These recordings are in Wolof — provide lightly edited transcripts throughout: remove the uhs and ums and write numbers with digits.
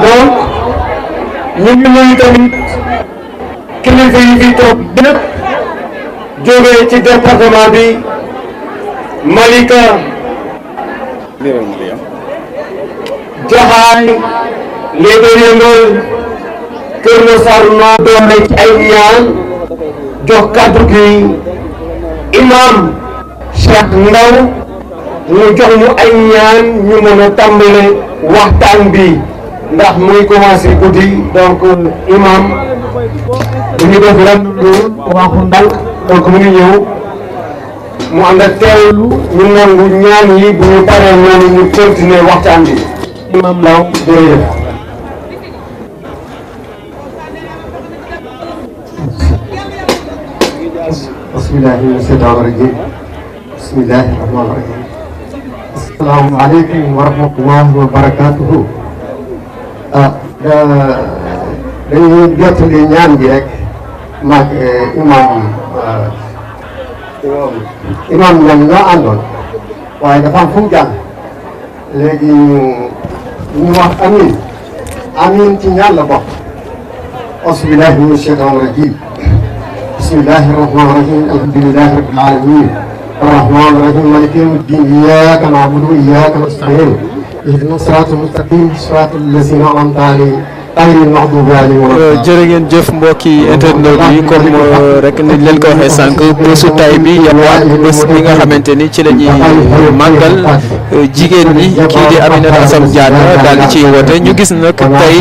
donc ñu ngi nuyu tamit kilifa yi fi toog bépp jógee ci département bi Malika Jaxaay Léegi Yëngal Kër Masar noo doon ci ay ñaan jox kàddu gi imam Cheikh Ndaw mu jox ñu ay ñaan ñu mën a tàmbale waxtaan bi ndax muy commencé guddi donc imam bu ñu def ren lu waxu ndànk donc mu ngi ñëw mu ànd ak teewlu ñu nangu ñaan yi bu ñu paree ñaan ñu continuer waxtaan bi imam Ndaw jërëjëf. bismillahi mina shaytaani rajiim bismillahi rahmaani rahiim assalaamu aleykum wa rahmatullahi wa barakaatuhu. dañuy jottali ñaan gi rek maag imam ñoom ñoo àndoon waaye dafa am fu mu jàng léegi ñu wax amin amin ci ñaan la bokk. asbillahi mina shaytaani rajiim bismillahi rahmaani rahiim alhamdulillahi rabbil aalamiin arrahmaani rahiim maaliki yawmi ddiin iyyaaka na'budu wa iyyaaka nasta'iin ihdina siraatal mustaqiim siraatal laziina an'amta alayhim jërë ngeen jëf mbokki internet yi comme rek ni leen ko waxee sànq bésu tay bi yawaat bés bi nga xamante ni ci la ñuy màggal jigéen ñi kii di Aminata Assome Diatta daal di ciy woote ñu gis nag tey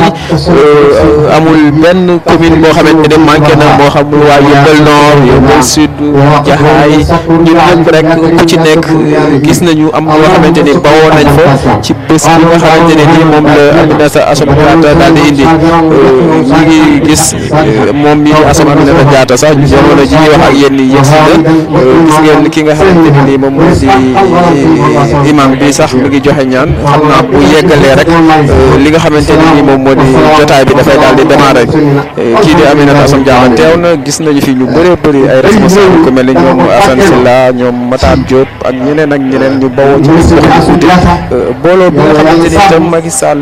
amul benn commune boo xamante ne manqué na moo xam waa Yeumbeul Nord Yeumbeul Sud Jaxaay ñun ñëpp rek ku ci nekk gis nañu am loo xamante ni bawoo nañ fa ci bés bi nga xamante ne ni moom la Aminata Assome Diatta daal di indi. ñi ngi gis moom mii di Assome Aminata Diatta sax jamono ji ñuy wax ak yéen ñi yegsi na gis ngeen ki nga xamante ne nii moom moo di imam bi sax mi ngi joxe ñaan xam naa bu yeggalee rek li nga xamante ne nii moom moo di jotaay bi dafay daal di démarrer kii di Aminata Assome Diatta teew na gis nañu fi ñu bëree bëri ay responsable ku mel ni ñoom Assane Sylla ñoom Matar Diop ak ñeneen ñu bawoo ci bis gox bi booloo bi nga xamante ni itam Macky Sall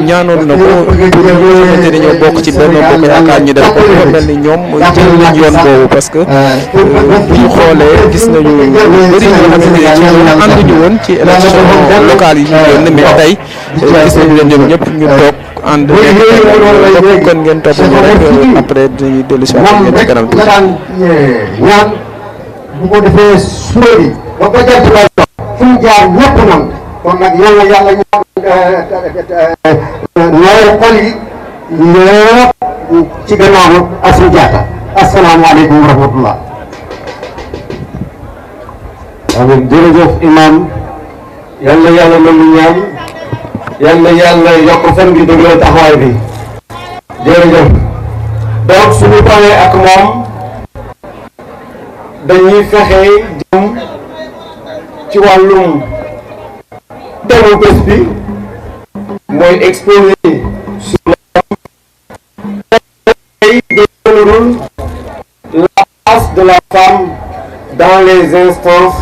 ñaanoon na ko pour ñi nga xamante ni ñoo bokk ci Benno Bokk Yaakaar ñu def ko dafa mel ni ñoom jël nañ yoon boobu parce que bu ñu xoolee gis nañu bëri ñoo xamante ni ci ànduñu woon ci élection locale yi ñu doon mais tey gis nañu leen ñoom ñëpp ñu toog ànd nekk kon ngeen topp ñu rek après dinañu dellu si waat ngeen ci kanam tuuti. ñaan bu ko defee suba bi ba ko jant lay dox fu mu jaar ñëpp nam kon nag yàlla ñooy xol yi ñëpp ci gannaaw Assome Diatta asalaamaaleykum wa rahmatullah. amiin jërëjëf imam yàlla nangu ñaan yàlla yokk fan bi dëggal taxawaay bi jërëjëf. donc suñu paree ak moom dañuy fexe jëm ci wàllum thème bés bi mooy exposé sur la place de la femme dans les instances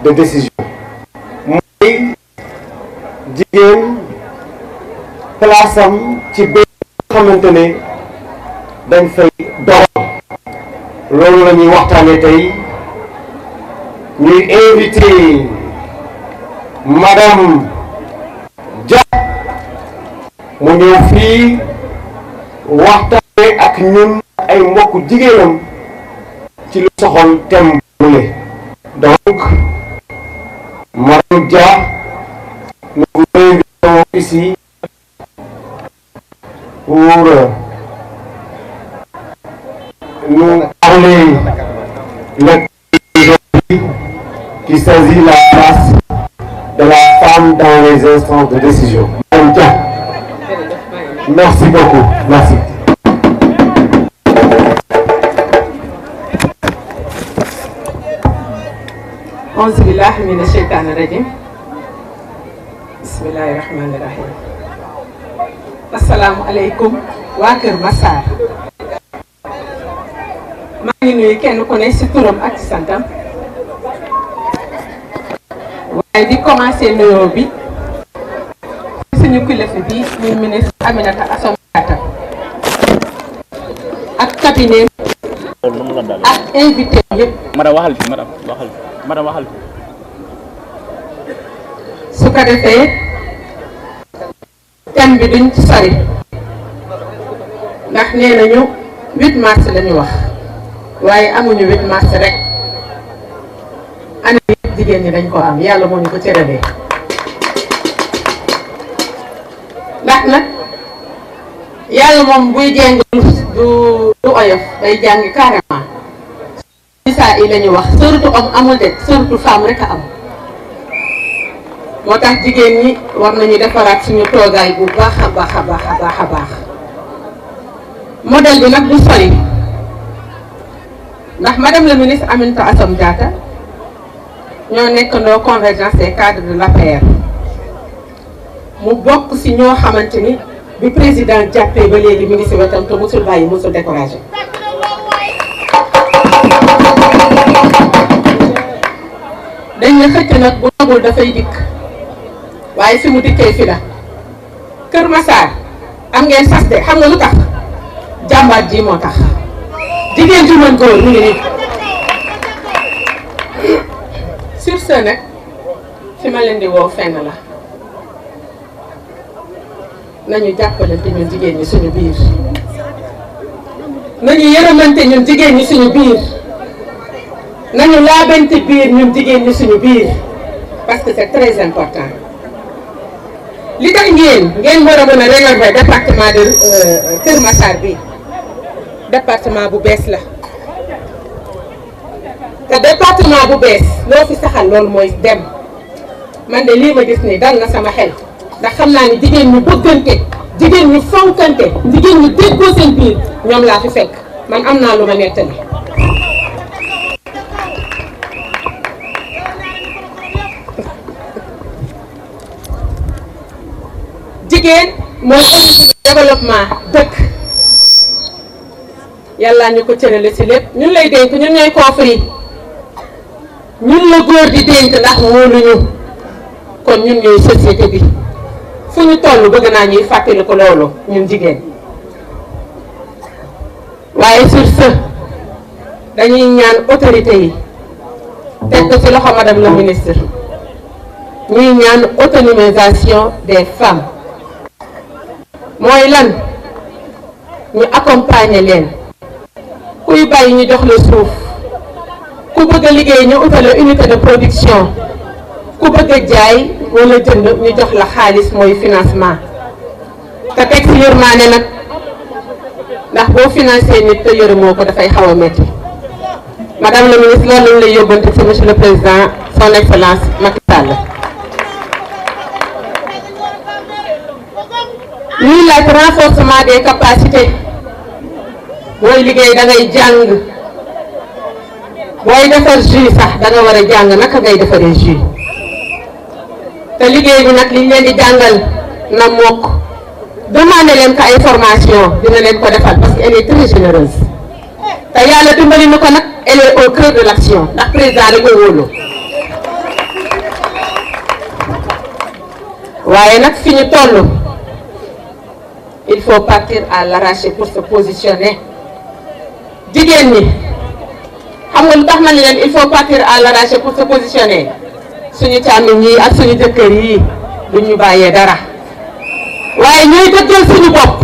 de décision. mooy jigéen place am ci bépp xamante ne dañ fay doxal loolu la ñuy waxtaane tey ñuy invité madame Dia mu ñëw fii waxtaane ak ñun ay mbokku jigéenam ci lu soxal thème boole. donc madame Dia nous vous invitons ici pour nous parler le qui saisit la place de la femme dans les instances de décision. Madame Dia, merci beaucoup. Merci. auzu billahi mina sheytaani rajim. Bismillahi rahmani rahim. Assalaamu aleykum waa Kër Massar. maa ngi nuyu kenn ku ne ci turam ak ci santam. waaye di commencer nuyoo bi ci suñu kilifa bi muy ministre Aminata Assome Diatta ak cabinet ak invité yëpp. madame waxal su ko defee thème bi duñ ci sori ndax nee nañu 8 mars la ñu wax waaye amuñu 8 mars rek année bi jigéen ñi dañ ko am yàlla moo ñu ko cëralee ndax nag yàlla moom buy jàng du oyof day jàngi carrément Nisaa yi la ñu wax sëratu homme amul de sëratu femme rek a am moo tax jigéen ñi war nañu defaraat suñu toogaay bu baax a baax a baax a baax a baax modèle bi nag du sori ndax madame la ministre Aminata Assome Diatta ñoo nekkandoo convergence des cadres de l'APR mu bokk ci ñoo xamante ni bi président jàppee ba léegi mi ngi ci wetam te musul bàyyi musul découragé dañ ne xëcc nag bu nagul dafay dikk waaye fi mu dikkee fi la Kër Massar am ngeen sas de xam nga lu tax jàmbaat ji moo tax jigéen ju mën góor mu ngi nii sur ce nag fi ma leen di woo fenn la nañu jàppalante ñun jigéen ñi suñu biir nañu yërëmante ñun jigéen ñi suñu biir nañu laabante biir ñun jigéen ñi suñu biir parce que c'est très important li tax ngeen war a mën a rénover département de Kër Massar bi département bu bees la te département bu bees loo fi saxal loolu mooy dem man de lii ma gis nii dal na sama xel ndax xam naa ni jigéen ñu bëggante jigéen ñu fonkante jigéen ñu déggoo seen biir ñoom laa fi fekk man am naa lu ma nettali jigéen mooy suñu développement dëkk yàlla ñu ko cërale ci lépp ñun lay dénk ñun ñooy coffre yi ñun la góor di dénk ndax wóoluñu kon ñun ñooy société bi fu ñu toll bëgg naa ñuy fàttali ko loolu ñun jigéen waaye sur ce dañuy ñaan autorité yi teg ko ci loxo madame la ministre ñuy ñaan autonomisation des femmes mooy lan ñu accompagner leen kuy bàyyi ñu jox la suuf ku bëgg a liggéey ñu utale unité de production ku bëgg a jaay wala jënd ñu jox la xaalis mooy financement te teg ci yërmaane nag ndax boo financé nit te yërëmoo ko dafay xaw a metti madame la ministre loolu lañ lay yóbbante ci monsieur le président son excellence Macky Sall ñuy laaj renforcement des capacités booy liggéey da ngay jàng booy defar jus sax da nga war a jàng naka ngay defaree jus te liggéey bi nag liñ leen di jàngal na mokk demandé leen ko ay formation dina leen ko defal parce que elle est très généreuse te yàlla dimbali na ko nag elle est au cœur de l'action ndax président da ko wóolu waaye nag fi ñu toll il faut partir à l'arraché pour se positionner jigéen ñi xam nga lu tax ma ne leen il faut partir à l'arraché pour se positionner suñu càmmiñ yi ak suñu jëkkër yi duñ ñu bàyyee dara waaye ñooy dëggal suñu bopp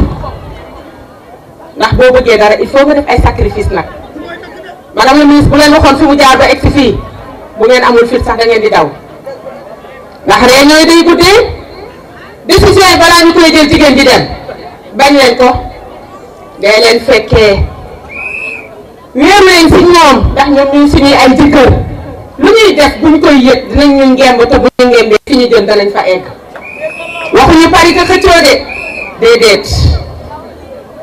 ndax boo bëggee dara il faut nga def ay sacrifice nag madame la ministre bu leen waxoon fi mu jaar ba egg si fii bu ngeen amul fit sax da ngeen di daw ndax réunion yi day guddee décision yi balaa ñu koy jël jigéen di dem bañ leen ko day leen fekkee wéer leen si ñoom ndax ñoom ñuy suñuy ay jëkkër lu ñuy def buñ koy yëg dinañ ñu ngemb te bu ñu ngembee fi ñu jëm danañ fa egg waxuñu parité xëccoo de déedéet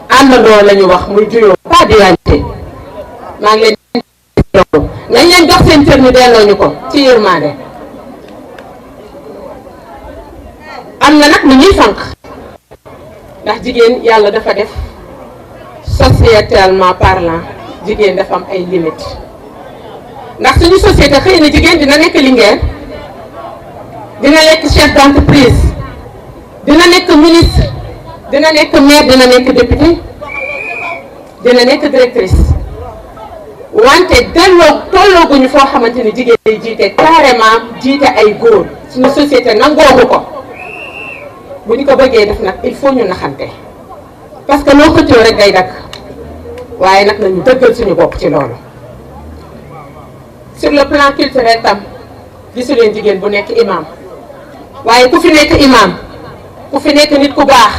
àndandoo la ñu wax muy juyoo pas dualité maa ngi leen loolu nañ leen jox seen cër ñu delloo ñu ko ci yërmande am na nag ni ñuy fànq ndax jigéen yàlla dafa def sociétalement parlant jigéen dafa am ay limites ndax suñu société xëy na jigéen dina nekk Linguère dina nekk chef d'entreprise dina nekk ministre dina nekk maire dina nekk député dina nekk directrice wante tollooguñu foo xamante ni jigéen ñi jiite carrément jiite ay góor suñu société nangoogu ko bu ñu ko bëggee def nag il faut ñu naxante parce que loo xëccoo rek day dakk waaye nag nañu dëggal suñu bopp ci loolu. sur le plan culturel tam gisu leen jigéen bu nekk imam waaye ku fi nekk imam ku fi nekk nit ku baax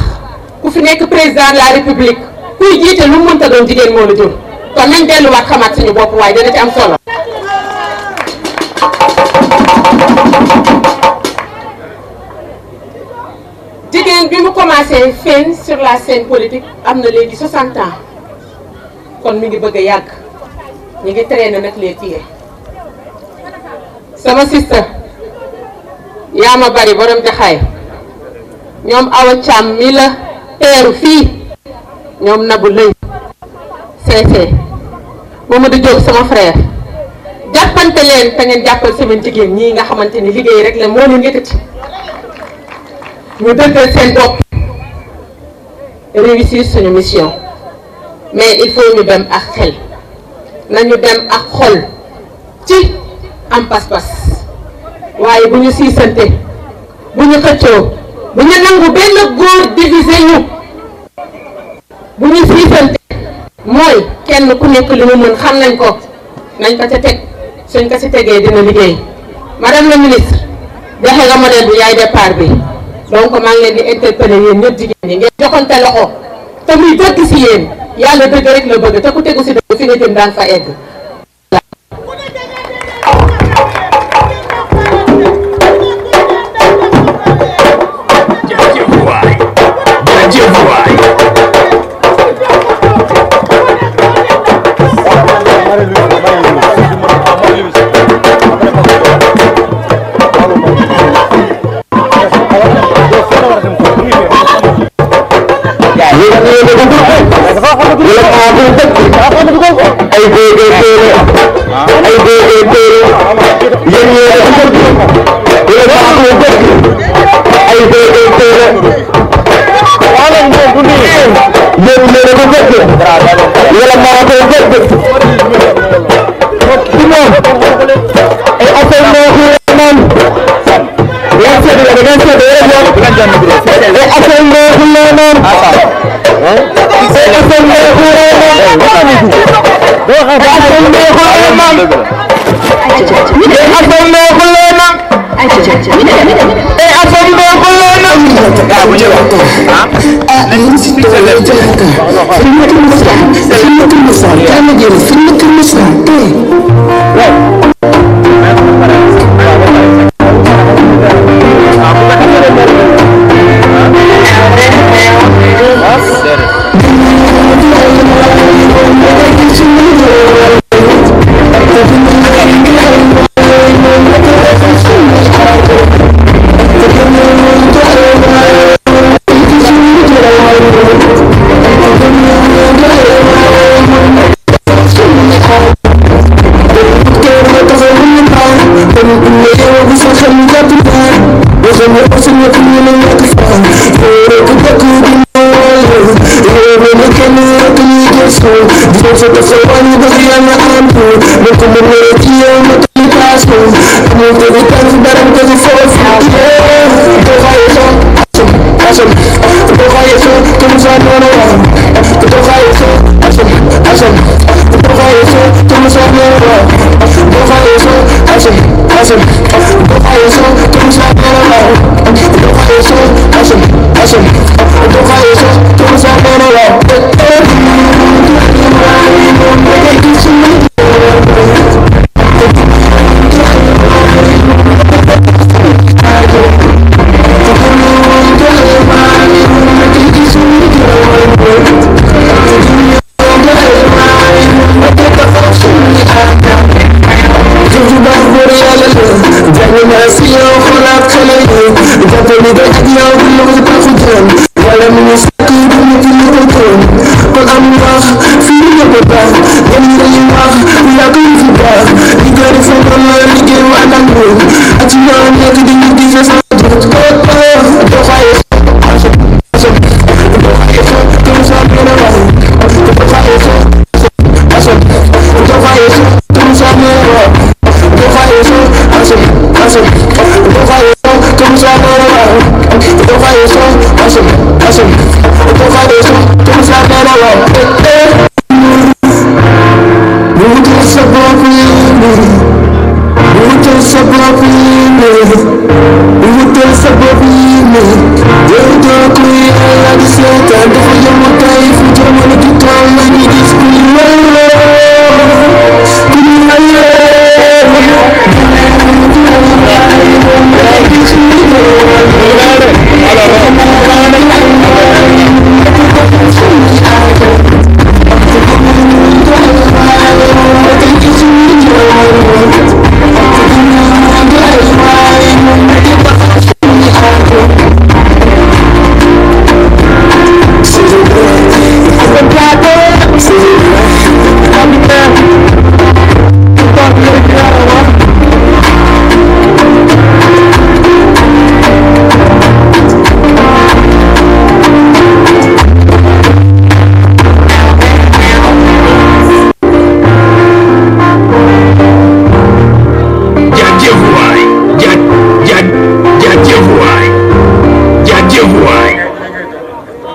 ku fi nekk président de la république kuy jiite lu mu mënta doon jigéen moo la jur kon nañ delluwaat xamaat suñu bopp waaye dana ci am solo. jigéen bi mu commencé feeñ sur la scène politique am na léegi 60 ans kon mi ngi bëgg a yàgg ñu ngi traîner nag les pieds. sama sister yaa ma bari borom jaxaay ñoom Awa Thiam mi la teeru fii ñoom Nabou Leye Cissé Mamadou Diop sama frère jàppante leen te ngeen jàppal semaine jigéen ñii nga xamante ni liggéey rek la moo leen yëkkati ñu dëggal seen bopp réussir suñu mission mais il faut ñu dem ak xel nañu dem ak xol ci am pas-pas waaye bu ñu siisante bu ñu xëccoo bu ñu nangu benn góor diviser ñu bu ñu siisante mooy kenn ku nekk li mu mën xam nañ ko nañ ko ca teg suñ ko ci tegee dina liggéey. madame la ministre joxe nga modèle bu yaay départ bi donc maa ngi leen di interpeller yéen ñëpp jigéen ñi ngeen joxante loxo te muy dëgg ci yéen yàlla dëgg rek la bëgg te ku tegu ci dëgg fi nga jëm daan fa egg.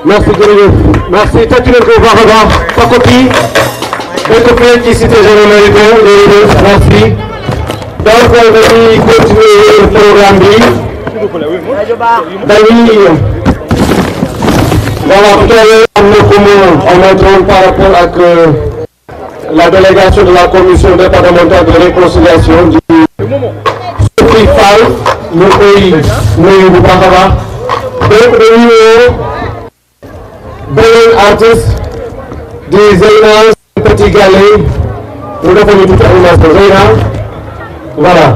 Merci jërëjëf merci tàcc leen ko bu baax a baax Fakoti dañ ko fay ci cité généralité jërëjëf merci donc dañuy continuer programme bi dañuy voilà peut-être am na comme on par rapport ak la délégation de la commission départementale de réconciliation du Sophie Fall ñu koy nuyu bu baax a baax donc dañuy woo beneen artiste di Zeyna Petit Gallé mu defal ñu tuuti animation Zeyna voilà.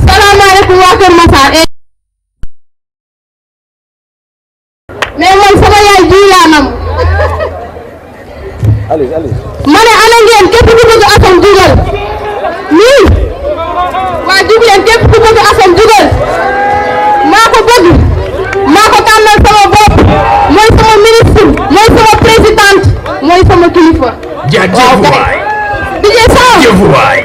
salaamaaleykum waa Kër Massar mais man sama yaay ji laa nam ma ne ana ngeen képp ku bëgg Assane jugal nii waa jug leen képp ku bëgg Assane jugal maa ko bëgg maa ko tànnal sama bopp mooy sama ministre mooy sama présidente mooy sama kilifa. jaajëf waay DJ Sow jaajëf waay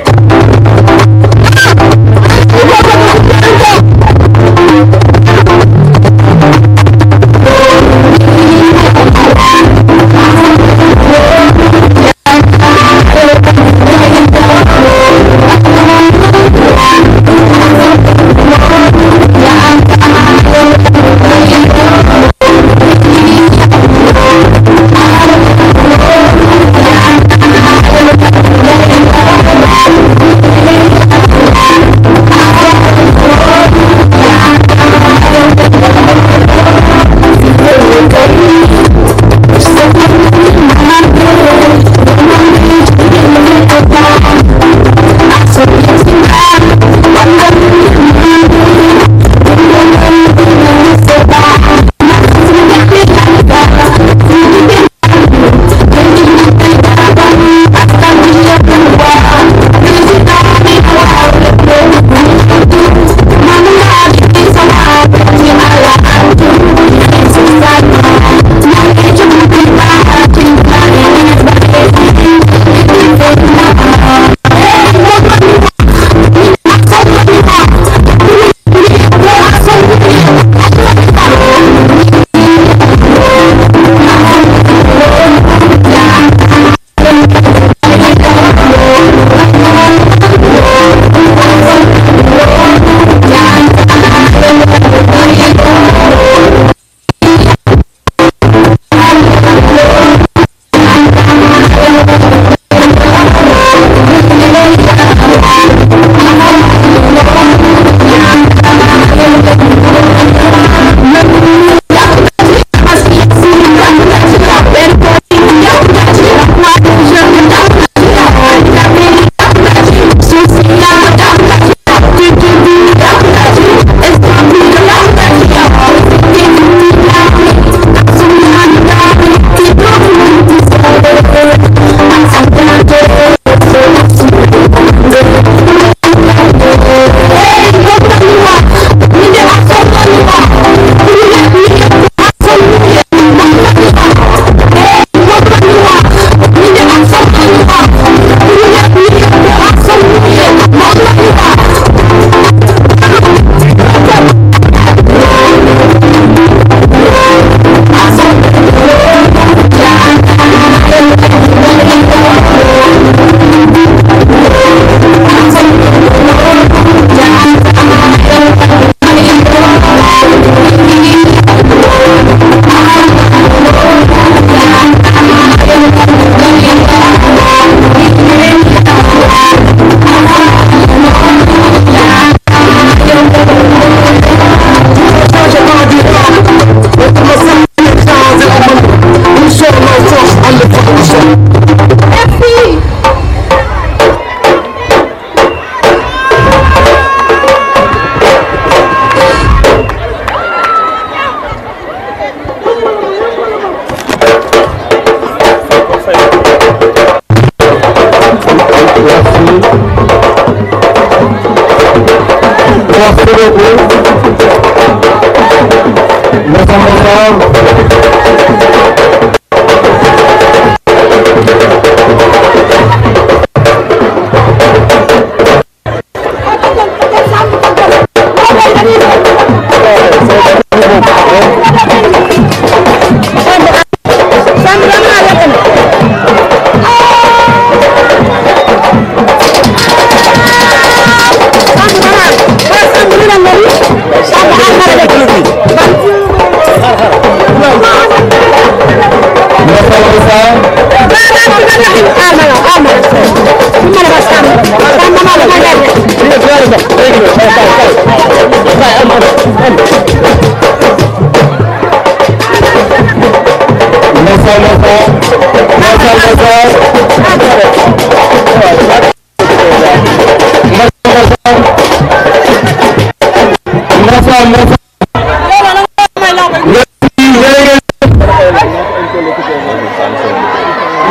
beaucoup.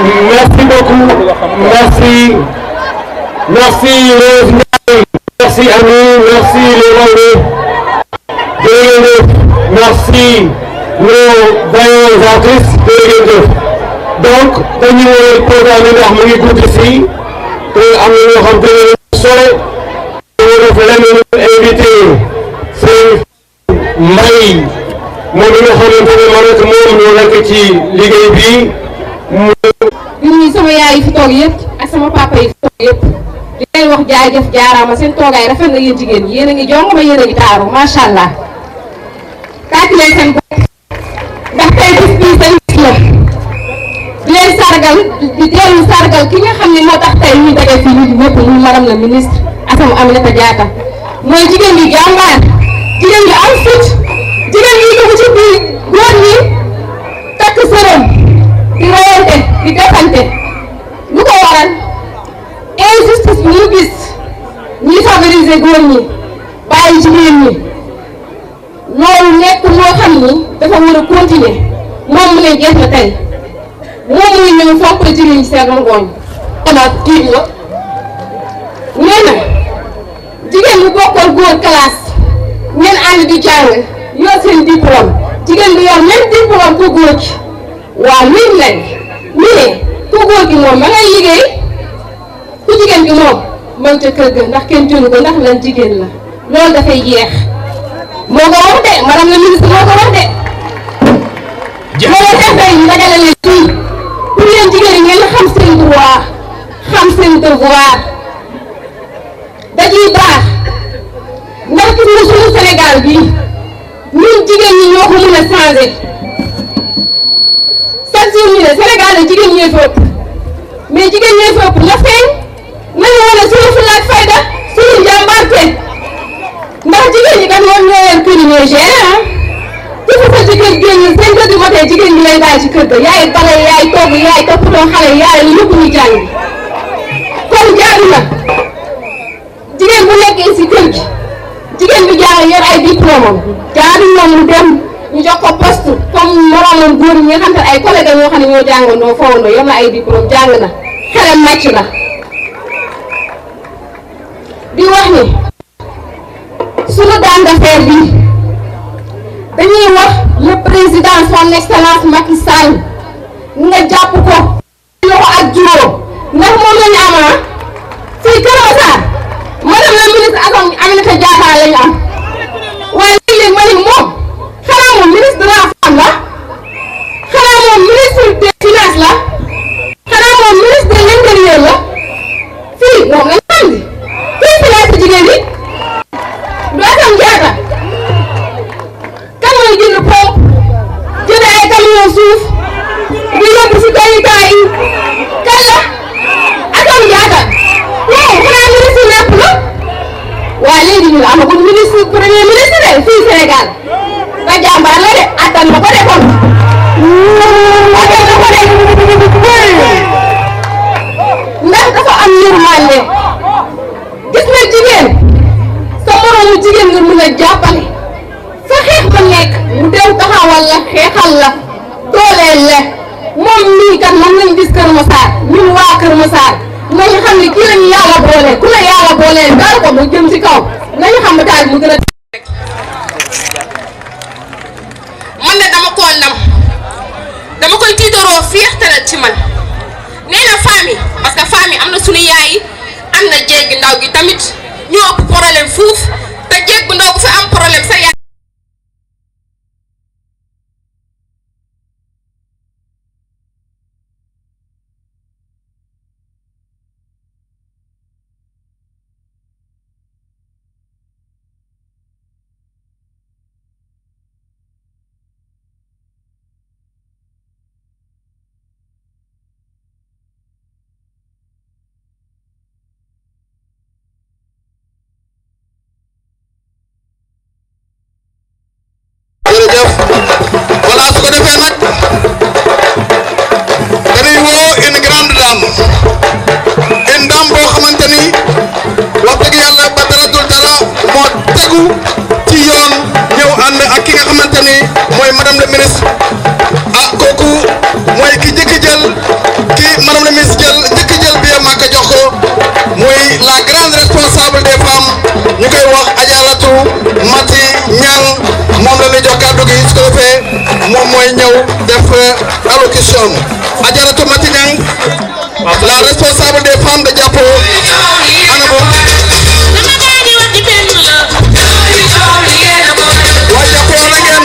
Merci beaucoup. Merci Rose, merci Ami, merci les Wangé, merci nos organisatrices, donc dañu programme yi nga xam ne guddi si te am na ñoo xam te ne sore ñu def leneen invité seen mbay moom mi nga xamante ne man ak moom ñoo nekk ci liggéey bi. di nuyu sama yaay yi fi toog yëpp ak sama papa yi fi toog yëpp di leen wax jaajëf jaaraama seen toogaay rafet na yéen jigéen ñi yéen a ngi jong ma yéen a ngi taaru macha allah tàcc leen seen bopp ndax tey bis bii seen bis la di leen sargal di dellu sargal ki nga xam ne moo tax tey ñu daje fii nit ñëpp muy madame la ministre Assome Aminata Diatta mooy jigéen ñi jàmbaar jigéen ñi am fit jigéen ñi dugg ci biir góor ñi takk sërëm di rayante di defante lu ko waral injustice bi ñu gis ñuy favoriser góor ñi bàyyi jigéen ñi loolu nekk loo xam ni dafa war a continuer moom mu ne jeex na tey moom muy ñëw foog jigéen ñi seen ngooñ xanaa tiit la nee na jigéen bu bokkoon góor classe ngeen ànd di jàng yor seen diplôme jigéen bi yor même diplôme ku góor gi waaw léegi nag ñu ne ku góor gi moom ma ngay liggéey ku jigéen gi moom man ca kër ga ndax kenn jëlu ko ndax lan jigéen la loolu dafay jeex moo ko wax de madame la ministre moo ko wax de. loolu def day ñu dajale leen fii pour yéen jigéen ñi ngeen xam seen droit xam seen devoir dañuy baax ndax gis nga suñu Sénégal bi ñun jigéen ñi ñoo ko mën a changer. chaque jour ñu ne Sénégal la jigéen ñee fa ëpp mais jigéen ñee fa ëpp la feeñ nañu wane suñu fulla ak fayda suñu njàmbaarte ndax jigéen ñi kat ñoom ñoo leen kër yi ñooy gérer ah ku fa sa jigéen génn 5 heures du matin jigéen ñi lay bàyyi ci kër ga yaay bale yaay togg yaay toppatoo xale yaay yëpp ñu jàng kon jaadu na jigéen bu nekkee si kër gi jigéen bi jàng yor ay diplôme am jaadu na mu dem ñu jox ko poste comme moromam góor ñi nga xam ne ay collègues ñoo xam ne ñoo jàngandoo fowandoo yor na ay diplôme jàng na xelam màcc na di wax ni sunu dame d'affaires bi dañuy wax le président son excellence Macky Sall nga jàpp ko loxo ak juróom ndax moom la ñu am fii Kër Massar madame la ministre Assome Aminata Diatta la ñu am waaye léeg-léeg ma ni moom xanaa moom ministre de la femme la xanaa moom ministre des finances la xanaa moom ministre de l'intérieur la fii moom la ñu am di fii finance jigéen yi du Assome Diatta kan mooy jënd pompe jënd ay camion suuf di yóbbu si bayukaay yi kan la Assome Diatta moom xanaa ministre lépp la waaye léegi ñu amagul ministre premier ministre de fii Sénégal ba jàmbaar la de attan na ko de kon attan na ko de ndax dafa am yërmande gis nga jigéen sa moromu jigéen nga mën a jàppale fa xeex ba nekk mu dem taxawal la xeexal la dooleel la moom mii kat moom lañ gis Kër Massar ñun waa Kër Massar nañu xam ne kii lañu yàlla booleel ku la yàlla booleel dara ko mu jëm ci kaw nañu xam ne daal mu gën a dama koo ndam dama koy tiitaroo fierté la ci man nee na famille parce que famille am na suñu yaay yi am na jéeg ndaw gi tamit ñoo ëpp problème fuuf te jéeg bu ndaw bu fi am problème sa yaay voilà su ko defee nag dañuy woo une grande dame boo xamante ni wax dëgg yàlla ba dara dul dara moo tegu ci yoon ñëw ànd ak ki nga xamante ni mooy madame le ministre kooku mooy ki njëkk jël madame le ministre njëkk jël bi Makka jox ko muy la grande responsable des femmes ñu koy wax Adjaratou Mati Niang moom la ñuy jox kàddu gi su ko defee moom mooy ñëw def allocution Adjaratou Mati Niang la responsable des femmes de Diapo anamu waa Diapo ana ngeen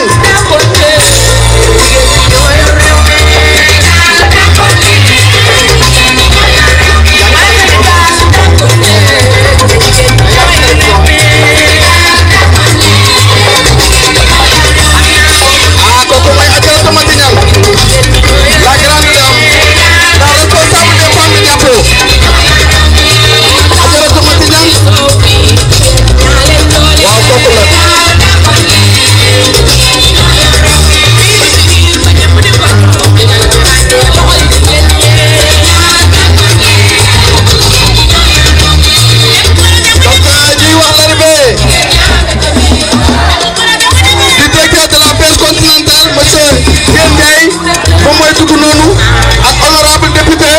moom mooy dugg noonu ak honorable député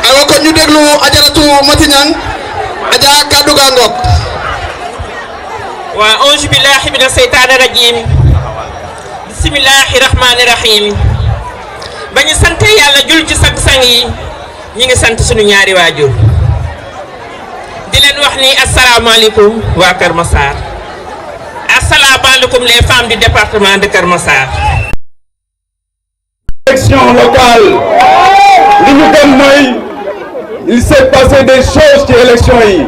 aywa kon ñu déglu Adjaratou Mati Niang Adja kaddu gaa ngoog waa auzu billahi mina seytaani rajim bismillahi rahmani rahim ba ñu sant yàlla jul ci sang-sang yi ñi ngi sant suñu ñaari waajur di leen wax ni asalaamaaleykum waa Kër Massar asalaamaaleykum les femmes du département de Kër Massar. Élection locale li ñu gëm mooy il s'est passé des choses ci élection yi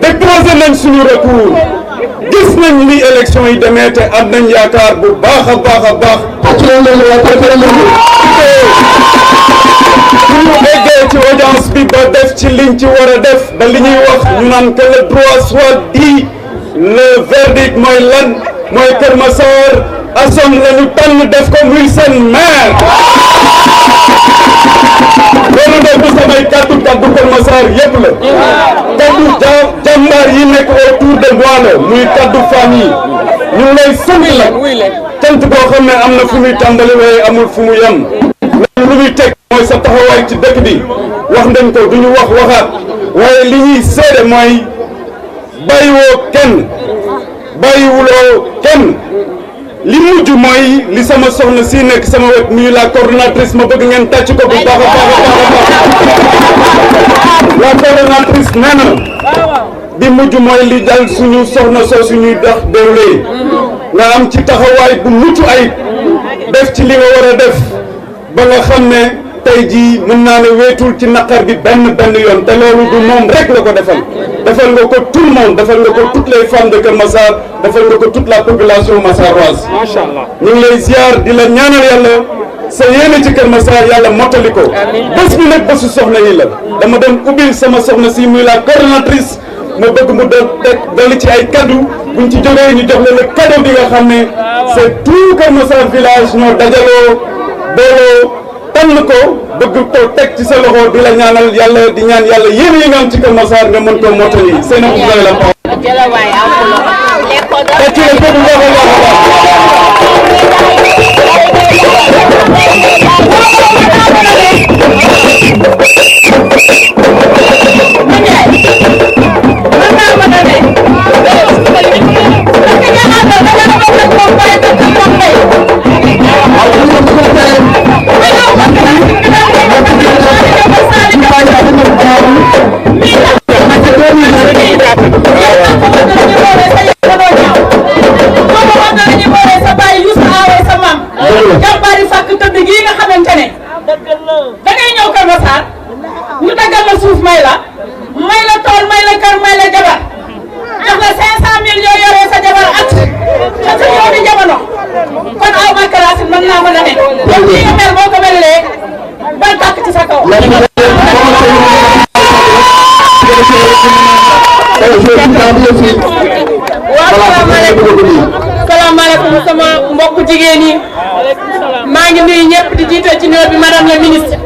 déposé nañ suñu recours gis nañ li élection yi demee te am nañ yaakaar bu baax a baax a baax. bu ñu eggee ci audience bi ba def ci liñ ci war a def ba li ñuy wax ñu naan que le droit soit dit le verdict mooy lan mooy Kër Massar Assome la ñu tànn def ko muy seen maire. loolu de bu samay kaddu Kër Massar yëpp la kaddu jàmbaar yi nekk autour de moi la muy kaddu famille ñu ngi lay sant la cant boo xam ne am na fu muy tàmbali waaye amul fu mu yem. lu muy teg mooy sa taxawaay ci dëkk bi wax nañ ko du ñu wax waxaat waaye li ñuy seede mooy bàyyiwoo kenn bàyyiwuloo kenn. li mujj mooy li sama soxna si nekk sama wet muy la coordonnatrice ma bëgg ngeen tàcc ko bu baax a baax a baax. coordonnatrice nee na bi mujj mooy li dal suñu soxna soo suñuy dox déwlee nga am ci taxawaay bu mucc ayib def ci li nga war a def ba nga xam ne tey jii mën naa ne weetul ci naqar bi benn yoon te loolu du moom rek la ko defal nga ko tout le monde defal nga ko toutes les femmes de Kër Massar defal nga ko toute la population massaroise. Macha Allah ñu ngi lay ziar di la ñaanal yàlla sa yéene ci Kër Massar yàlla mottali ko bés bi nag bésu soxna yi la dama doon ubbil sama soxna si muy la coordonnatrice ma bëgg mu dali ci ay cadeau buñ ci jógee ñu jox la le cadeau bi nga xam ne c'est tout Kër Massar village ñoo dajaloo booloo tànn ko bëgg ko teg ci sa loxo di la ñaanal yàlla di ñaan yàlla yéen yi nga am ci Kër Massar nga mën koo mottali seen am la la parole. jàmbaari fàkk tëdd gii nga xamante ne da ngay ñëw Kër Massar ñu daggal la suuf may la tool may la kër may la jabar jox la 500 000 yoo yoree sa jabar at ca sa yow di jamono kon aw ma karaasin mën naa mën a ne yow lii nga mel boo ko melalee bal tàkk ci sa kaw. salaamaaleykum sama mbokk jigéen yi maa ngi nuyu ñëpp di jiital ci nuyoo bi madame la ministre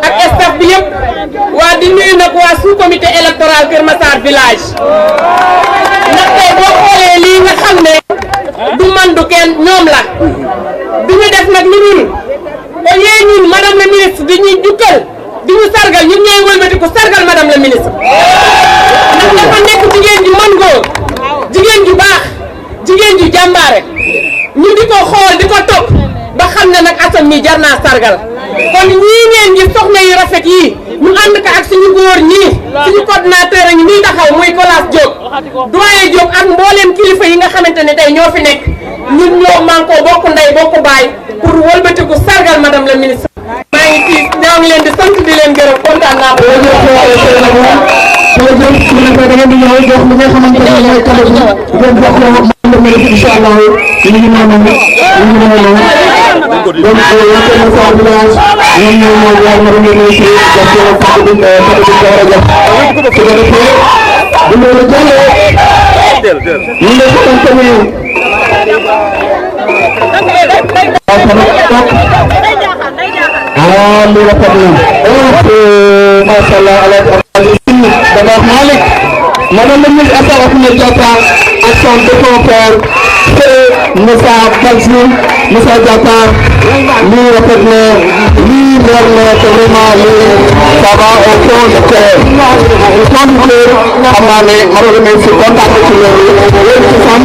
ak staff bi yëpp waa di nuyu nag waa sous comité électoral Kër Massar village ndaxte boo xoolee lii nga xam ne du man du kenn ñoom la du ñu def nag lu dul au lieu ñun madame la ministre di ñuy jukkal di ñu sargal ñun ñooy wëlbatiku sargal madame la ministre ndax dafa nekk jigéen ju mën góor jigéen ju baax jigéen ju jàmbaare ñu di ko xool di ko topp ba xam ne nag Assome mi jar naa sargal kon ñii ngeen gis soxna yu rafet yii ñu ànd ko ak suñu góor ñii suñu coordinateur a ngi nii taxaw muy Kolas Diop doyen Diop ak mbooleem kilifa yi nga xamante ne tey ñoo fi nekk ñun ñoo man koo bokk ndey bokk baay pour wëlbatiku sargal madame la ministre. maa ngi fii ñoo ngi leen di sant di leen gërëm kontaan naa ko. Madame la ministre Assane Diatta ak son défenseur Moussa Balsou Moussa Diatta lii rafet na lii leer na te vraiment lii ça va au fond du cœur xam naa ne madame la ministre kontaan na ci loolu yéen ci fan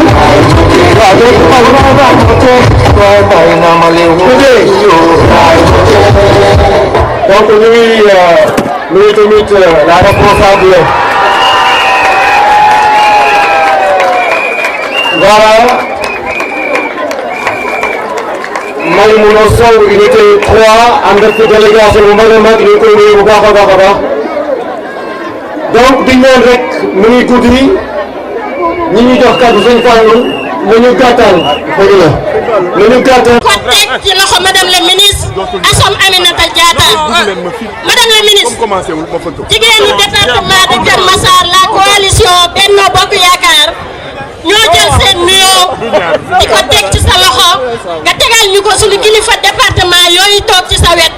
donc ñu ngi tamit la responsable voilà Maïmouna Sow unité 3 ànd ak délégation bu mag a mag ñu ngi koy nuyu bu baax a baax a baax donc di ñaan rek mu ngi guddi ñi ñu jox kàddu suñu fànn mu ñu gàttal dëgg la mu ñu gàttal. ko teg ci loxo madame la ministre Assome Aminata Diatta madame la ministre jigéenu département de Kër Massar la coalition Benno Bokk Yaakaar ñoo jël seen nuyoo di ko teg ci sa loxo nga tegal ñu ko suñu kilifa département yooyu toog ci sa wet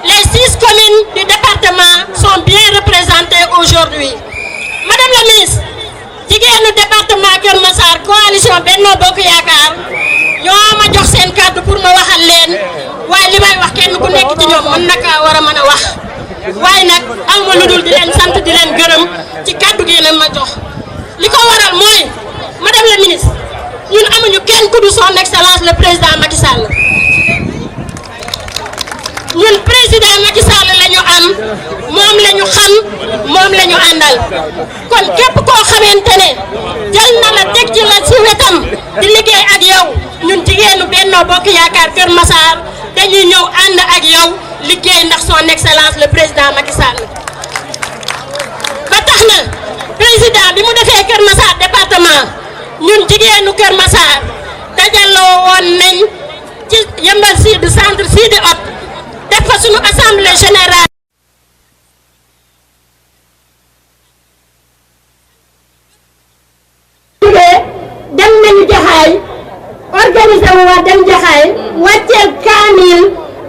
les 6 communes du département sont bien représentées aujourd'hui madame la ministre jigéenu département Kër Massar coalition Benno Bokk Yaakaar ñoo ma jox seen kàddu pour ma waxal leen waaye li may wax kenn ku nekk ci ñoom mën naka war a mën a wax waaye nag am ma lu dul di leen sant di leen gërëm ci kàddu gi leen ma jox li ko waral mooy madame la ministre ñun amuñu kenn ku du son excellence le président Macky Sall ñun président Macky Sall la ñu am moom la ñu xam moom la ñu àndal kon képp koo xamante ne jël na la teg ci la si wetam di liggéey ak yow ñun jigéenu Benno Bokk Yaakaar Kër Massar dañuy ñëw ànd ak yow liggéey ndax son excellence le président Macky Sall ba tax na président bi mu defee Kër Massar département ñun jigéenu Kër Massar dajaloo woon nañ ci Yeumbeul Sud centre Sidi Hott def fa suñu assemblée générale. dem nañu Jaxaay organisé wu waa dem Jaxaay wàcceel kaamil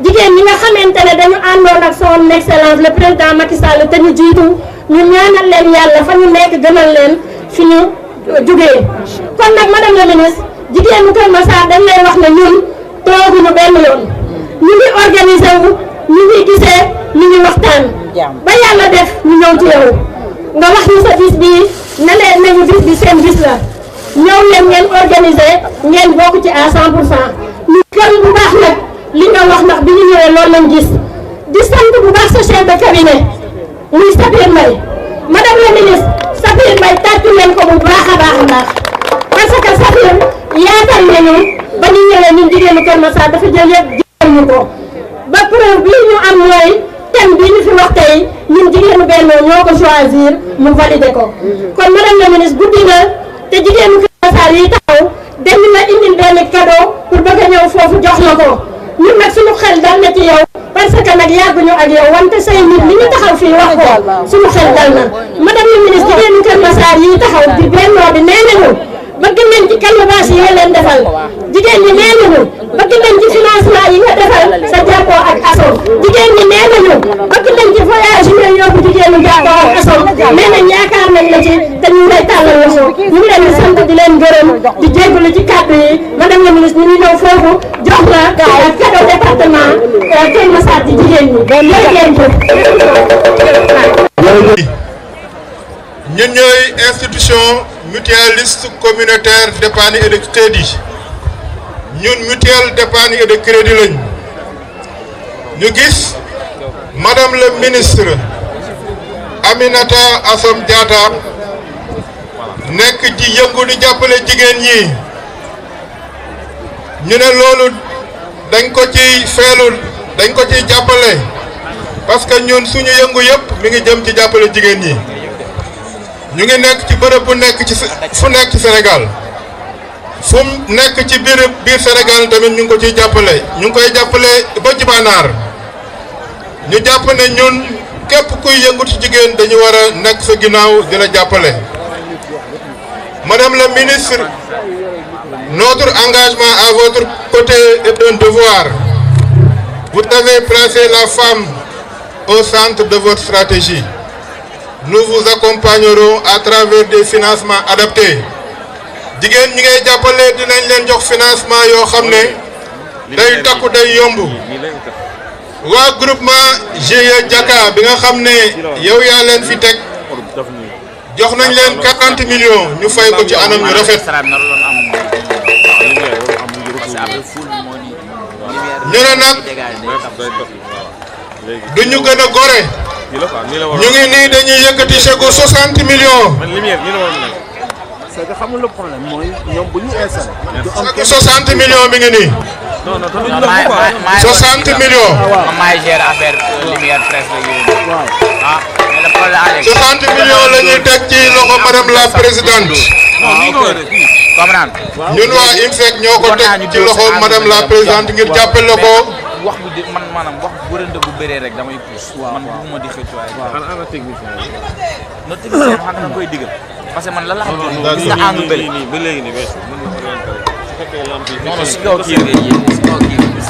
jigéen ñi nga xamante ne dañu àndoon ak son excellence le président Macky Sall te ñu jiitu ñu ñaanal leen yàlla fa ñu nekk gënal leen fi ñu jugee kon nag madame la ministre jigéenu Kër Massar dañ lay wax ne ñun tooguñu benn yoon ñu ngi organisé wu ñu ngi gisee ñu ngi waxtaan ba yàlla def ñu ñëw ci yow nga wax ñu sa bis bii ne leen nañu bis bi seen bis la ñëw leen ngeen organisé ngeen bokk ci à 100 pour cent ñu gën bu baax nag li nga wax ndax bi ñu ñëwee loolu lañ gis di sant bu baax sa chef de cabinet muy Sapir Mbaye madame la ministre Sapir Mbaye tàccu leen ko bu baax a baax a baax parce que Sapir yaatal nañu ba ñu ñëwee ñun jigéenu Kër Massar dafa jël yëpp jël ñu ko ba preuve bii ñu am mooy thème bii ñu fi wax tey ñun jigéenu Benno ñoo ko choisir mu validé ko kon madame la ministre guddi na te jigéenu Kër Massar yi taxaw dañu la indil benn cadeau pour bëgg a ñëw foofu jox la ko ñun nag suñu xel dal na ci yow parce que nag yàgguñu ak yow wante say nit li ñu taxaw fii wax ko suñu xel dal na madame la ministre jigéenu Kër Massar yi taxaw di Benno bi nee nañu bëgg nañ ci calebasse yi nga leen defal jigéen ñi nee nañu bëgg nañ ci financement yi nga defal sa jàppoo ak ASOM jigéen ñi nee nañu bëgg nañ ci voyage yi nga yóbbu jigéenu jàppoo ak ASOM nee nañ yaakaar nañ la ci te ñu ngi lay tàllal loxo ñu ngi leen di sant di leen gërëm di jégalu ci kàddu yi madame la ministre ñu ngi ñëw foofu jox la cadeau département Kër Massar ci jigéen ñi léegi leen jëf. ñun ñooy institution mutualiste communautaire d'épargne et de crédit ñun mutuelle d'épargne et de crédit lañ ñu gis madame le ministre Aminata Assome Diatta nekk ci yëngu di jàppale jigéen ñi ñu ne loolu dañ ko ciy feelul dañ ko ciy jàppale parce que ñun suñu yëngu yëpp mi ngi jëm ci jàppale jigéen ñi ñu ngi nekk ci bërëb bu nekk ci fu nekk ci Sénégal fu mu nekk ci biir Sénégal tamit ñu ngi ko ciy jàppale ñu ngi koy jàppale ba Jibanaar ñu jàpp ne ñun képp kuy yëngu ci jigéen dañu war a nekk sa ginnaaw di la jàppale. Madame la ministre, notre engagement à votre côté est un devoir. Vous avez placé la femme au centre de votre stratégie. Nous vous accompagnerons à travers des financements adaptés. jigéen ñi ngay jàppale dinañ leen jox financement yoo xam ne day takku day yomb. waa groupement GIE Jaka bi nga xam ne yow yaa leen fi teg jox nañ leen 40 millions ñu fay ko ci anam yu rafet. ñu ne nag du ñu gën a gore. ñu ngi nii dañuy yëkkati chèque 60 millions. c'est que xam nga le problème mooy ñoom bu ñu installé. chèque 60 millions mi ngi nii. 60 millions. maay gérer affaire lumière presse la ah mais le problème 60 millions la ñuy teg ci loxo madame la présidente. comprendre. ñun waa IMSEC ñoo ko teg ci loxo madame la présidente ngir jàppale ko. wax bu di man maanaam wax bu rënd bu bëree rek damay pousse. man bëgguma di xëcc waaye. ana technicien yi. no technicien xam nga koy digal. parce que man la xam ne gis nga angle bëri. ba léegi nii weesu mën nga orienté su fekkee lampe yi. non non si kaw kii ngay yéeg si kaw kii bi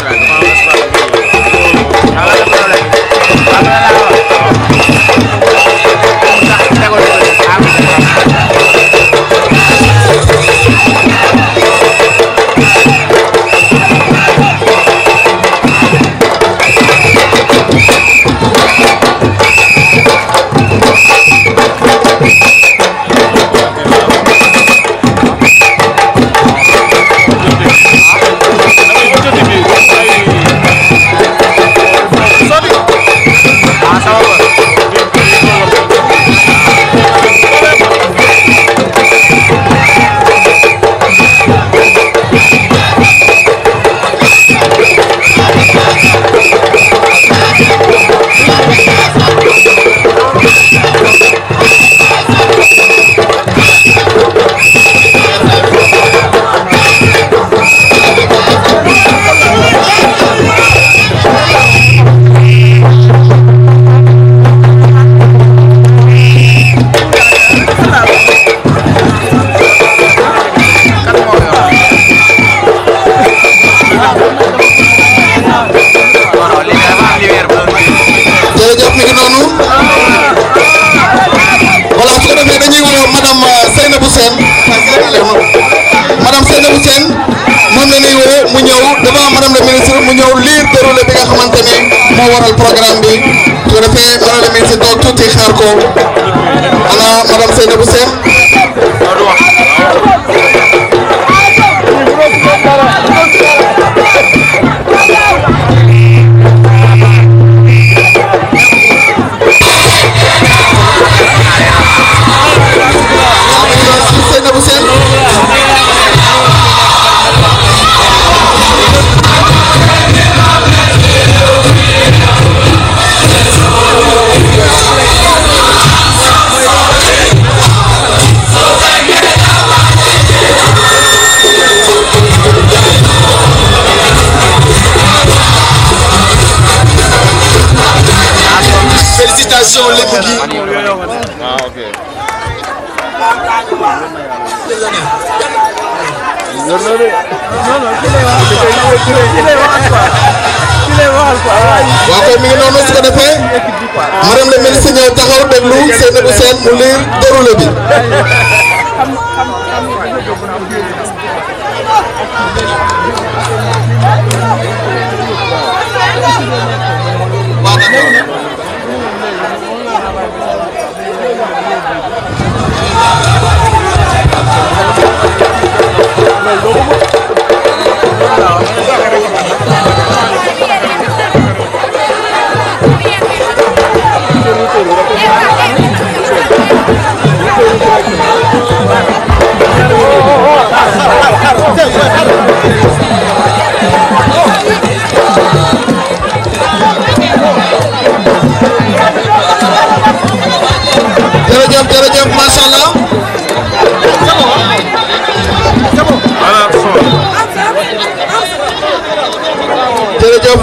programme bi su ko defee madame la ministre toog tuuti xaar ko ana madame Seynabou Sène Seynabou Sène félicitations lépp gi waaw koy mi ngi noonu su ko defee madame la ministre ñëw taxaw déglu Seynabou Sène mu lire déroulé bi jërëjëf macha allah jërëjëf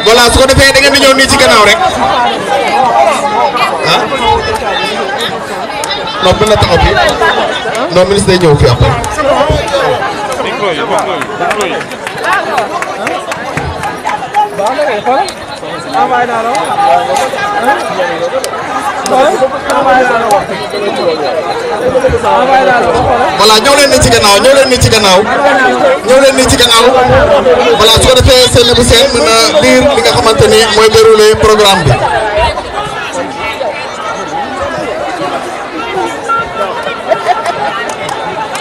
voilà su ko defee da ngeen di ñëw nii ci gannaaw rek ah non mën na taxaw fii non ministre day ñëw fii après. voilà ñëw leen ni ci gannaaw ñëw leen ni ci gannaaw ñëw leen ni ci gannaaw voilà su ko defee Seynabou Sène mën a lire li nga xamante ni mooy déroulé programme bi.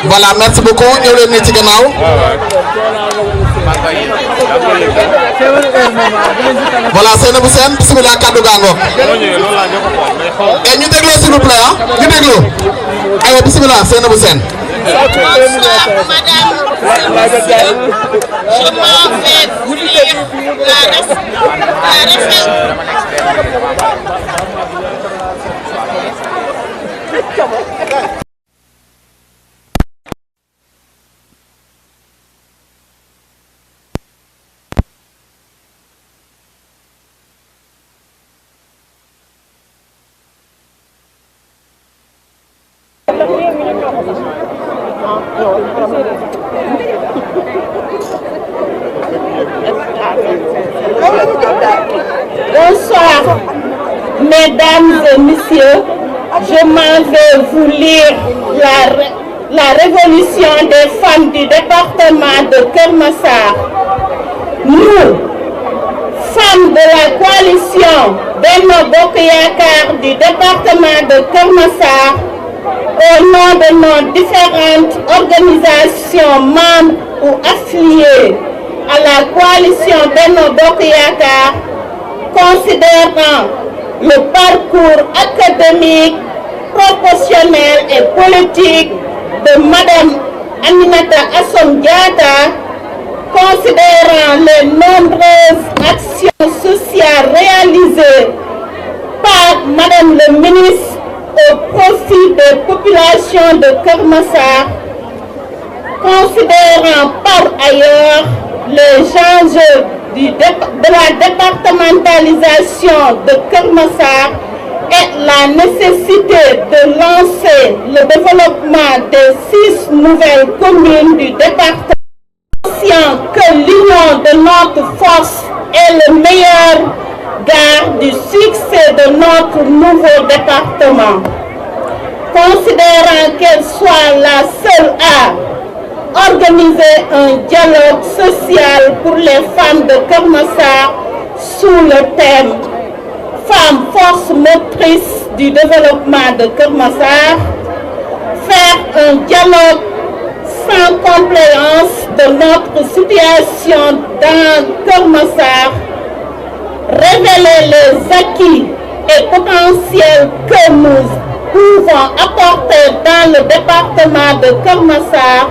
voilà merci beaucoup ñëw leen ni ci gannaaw. voilà Seynabou Sène bismillah kaddu gaangoog. et ñu dégloo s'il vous plaît ah ñu dégloo. aywa bismillah Seynabou Sène. Bonsoir madame. Je m'en vais vous lire la Bonsoir, mesdames et messieurs. Je m'en vais vous lire la révolution des femmes du département de Keur Massar. Nous, femmes de la coalition Benno Bokk Yakaar du département de Keur Massar, au nom de nos différentes organisations membres ou affiliées à la coalition Benno Bokk Yakaar, considérant le parcours académique, professionnel et politique de Madame Aminata Assome Diatta, considérant les nombreuses actions sociales réalisées par Madame le ministre au profit des populations de Keur Massar, considérant par ailleurs les enjeux de la départementalisation de Keur Massar et la nécessité de lancer le développement des 6 nouvelles communes du département, conscient que l'union de notre force est le meilleur gage du succès de notre nouveau département. Considérant qu'elle soit la seule à organiser un dialogue social pour les femmes de Keur Massar, sous le thème Femmes, force motrice du développement de Keur Massar, faire un dialogue sans complaisance de notre situation dans Keur Massar, révéler les acquis et potentiels que nous pouvons apporter dans le département de Keur Massar,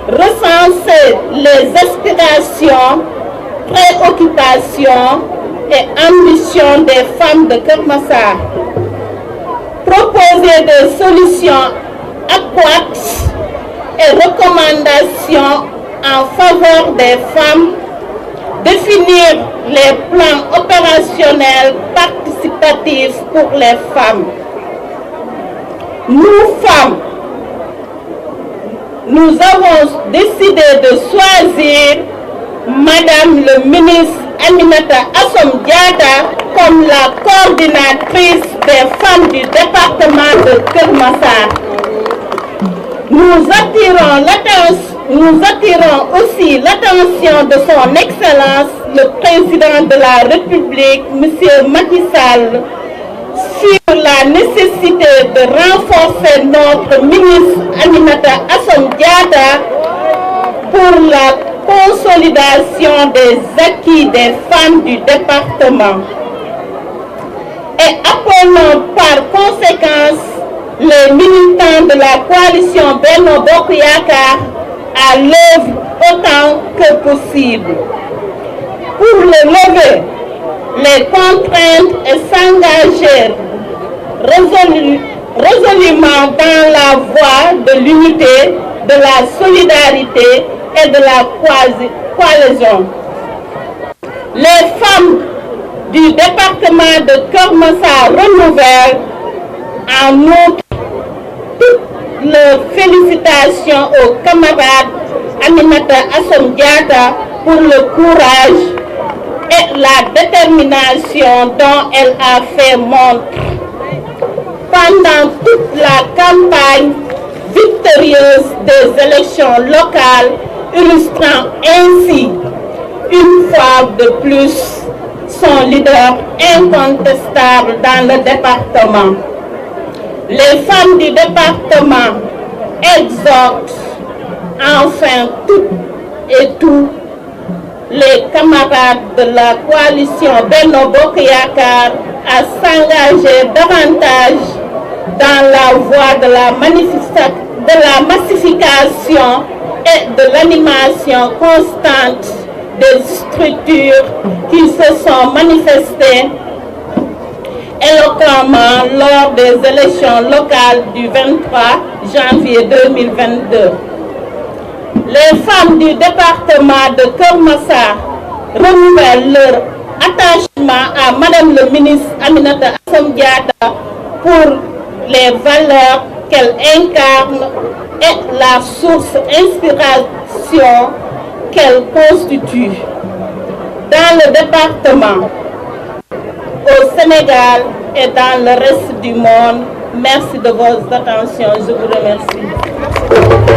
recenser les aspirations, préoccupations et ambitions des femmes de Keur Massar, proposer des solutions adéquates et recommandations en faveur des femmes, définir les plans opérationnels participatifs pour les femmes. Nous, femmes, nous avons décidé de choisir Madame le ministre Aminata Assome Diatta comme la coordinatrice des femmes du département de Keur Massar. Nous attirons aussi l'attention de son Excellence le Président de la République, M. Macky Sall, sur la nécessité de renforcer notre ministre Aminata Assome Diatta pour la consolidation des acquis des femmes du département. Et appelons par conséquence les militants de la coalition Benno Bokk Yakaar à l'œuvre autant que possible pour lever les contraintes et s'engager résolument dans la voie de l'unité, de la solidarité et de la coalition. Les femmes du département de Keur Massar renouvellent en outre toutes leurs félicitations aux camarades Aminata Assome Diatta pour le courage et la détermination dont elle a fait montre pendant toute la campagne victorieuse des élections locales, illustrant ainsi une fois de plus son leader incontestable dans le département. Les femmes du département exhortent enfin toutes et tous les camarades de la coalition Benno Bokk Yakaar à s'engager davantage dans la voie de la massification et de l'animation constante des structures qui se sont manifestées éloquemment lors des élections locales du 23 janvier 2022. Les femmes du département de Keur Massar renouvellent leur attachement à Madame le ministre Aminata Assome Diatta pour les valeurs qu'elle incarne et la source d'inspiration qu'elle constitue. Dans le département, au Sénégal et dans le reste du monde, merci de votre attention. Je vous remercie.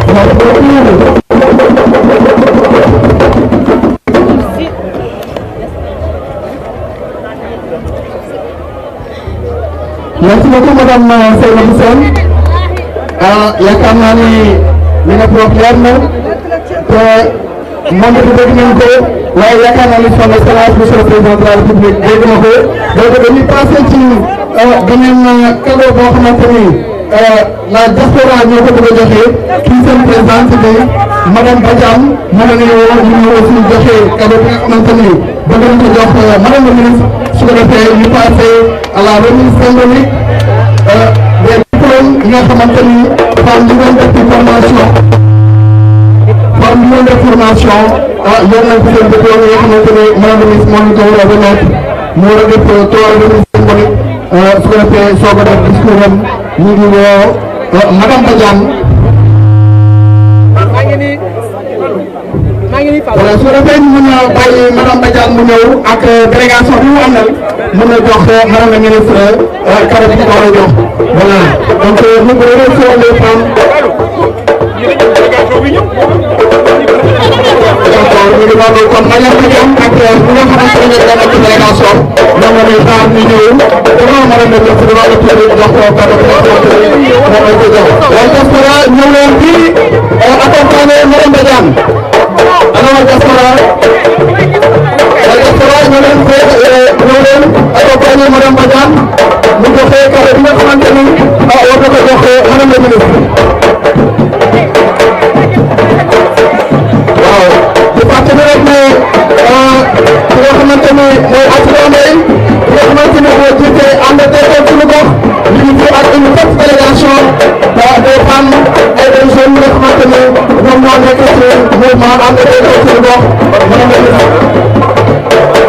Merci beaucoup Madame Seynabou Sène. yaakaar naa ni li nga wax leer na te moom it dégg nañ ko waaye yaakaar naa ni son excellence monsieur le président de la république dégg na ko donc dañuy passé ci beneen cadeau boo xamante ni la diaspora ñoo ko bëgg a joxe kii seen présidente bi madame Badiane mu ne ñu ñëw aussi joxe cadeau bi nga xamante ni bëgg nañ ko jox madame la ministre su ko defee ñu passé à la remise symbolique des diplômes yi nga xamante ni femme yi doon def formation femme yi doon def formation yor nañ ko seen diplôme yi nga xamante ni madame la ministre moo ñu ko war a remettre mu war a def tool remise symbolique su ko defee soo ko def discours am ñu ngi woo madame Badiane. voilà su ko defee ñu mën a bàyyi madame Badiane mu ñëw ak délégation bi mu àndal mën a jox madame la ministre cadeau bi ñu ko war a jox voilà donc nous remercions les femmes. ñu ngi noonu kon ma leen ko jëm ak ñi nga xamante ne ñoo nekk ci délégation ñoom la ñuy xaar ñu ñëw vraiment ma leen di jox ci wàllu tur bi jox ko kàddu gi nga xamante ne moom lañ ko jox. waaye diaspora ñu leen di accompagner Marième Badiane ana waa diaspora ñu leen accompagner Marième Badiane mu joxe kàddu gi nga xamante ni war na ko jox madame la ministre. waaw di fàttali rek ne ki nga xamante ni mooy Asra Mbaye ki nga xamante ni moo jiite ànd teekal suñu gox ñu ngi fi ak une forte délégation des femmes et des jeunes yi nga xamante ni ñoom ñoo nekk ci mouvement ànd teekal suñu gox madame la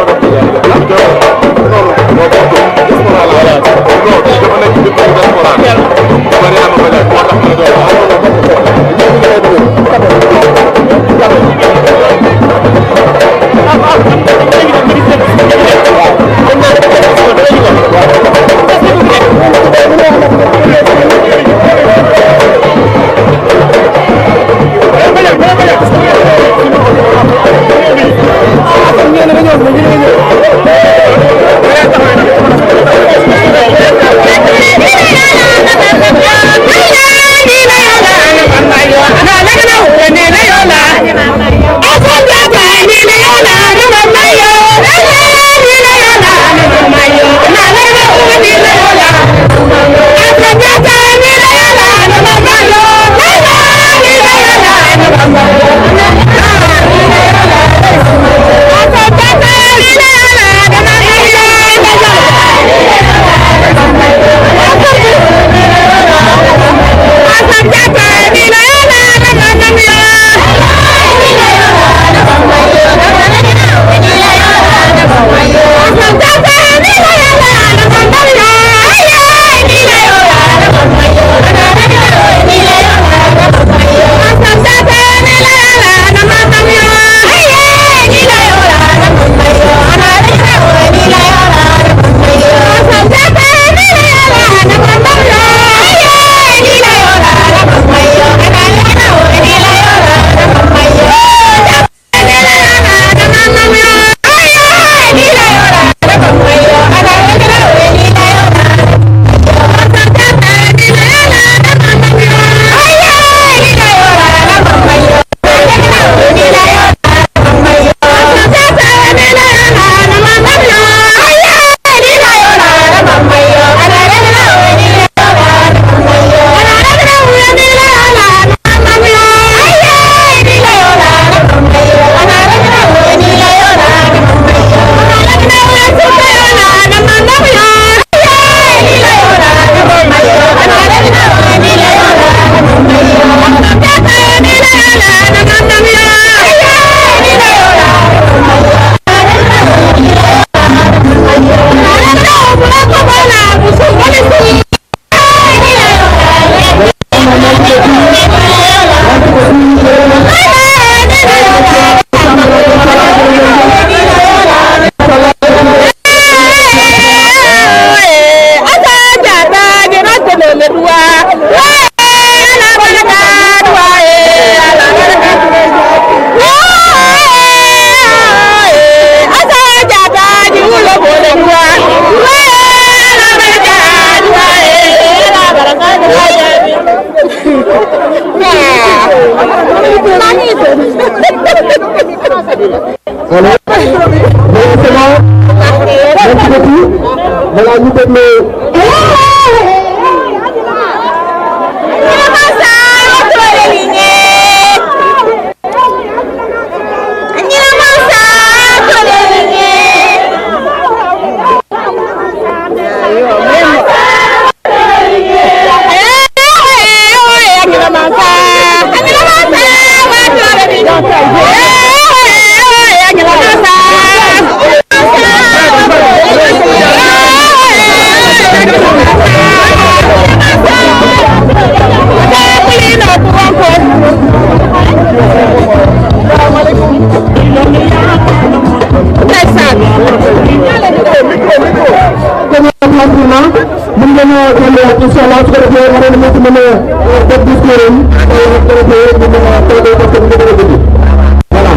Voilà.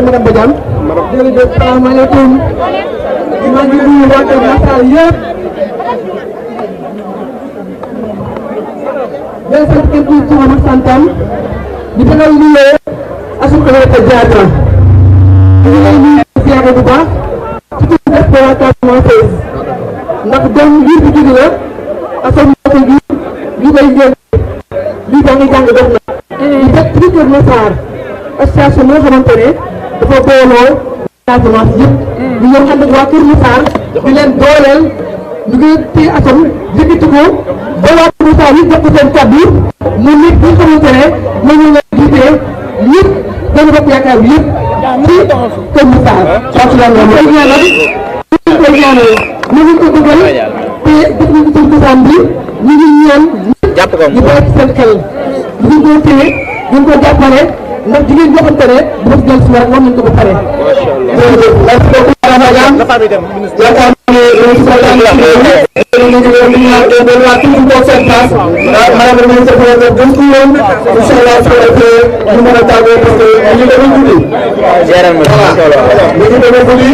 madame Badiane jërëjëf salaamaaleykum maa ngi nuyu waa Kër Massar yëpp di sant képp ci turam ak santam di tegal nuyoo Assome Aminata Diatta ñu ngi lay nuyu ziyaare bu baax ci tur def ko waa Casamance ndax doom biir bi jóge la Assome ñoo ko jur lii day njël lii daa ngi jàng dox na di fekk ci Kër Massar association bi nga xamante ne dafa booloo Casamance yëpp ñu ñëw ànd ak waa Kër Massar di leen dooleel ñu ngi téye Assome yëkkati ko ba waa Kër Massar yi jox ko seen kàddu mu nit bi nga xamante ne moom la jiitee ñëpp dañu bokk yaakaar bi yëpp ci Kër Massar koy ñaanal ñu ngi ko dugal te def nañu seen cosaan bi ñu ngi ñaan ñu bàyyi seen xel ñu ngi ko téye ñu ngi ko jàppale ndax jigéen ñoo xamante ne bu ma jël si rek war nañ ko ba pare. jërëjëf merci beaucoup madame Badiane yaakaar naa ne madame la ministre présidente gën ko woon incha allah su ko defee ñu mën a tàggoo parce que ñu ngi demee guddi. voilà ñu ngi demee guddi.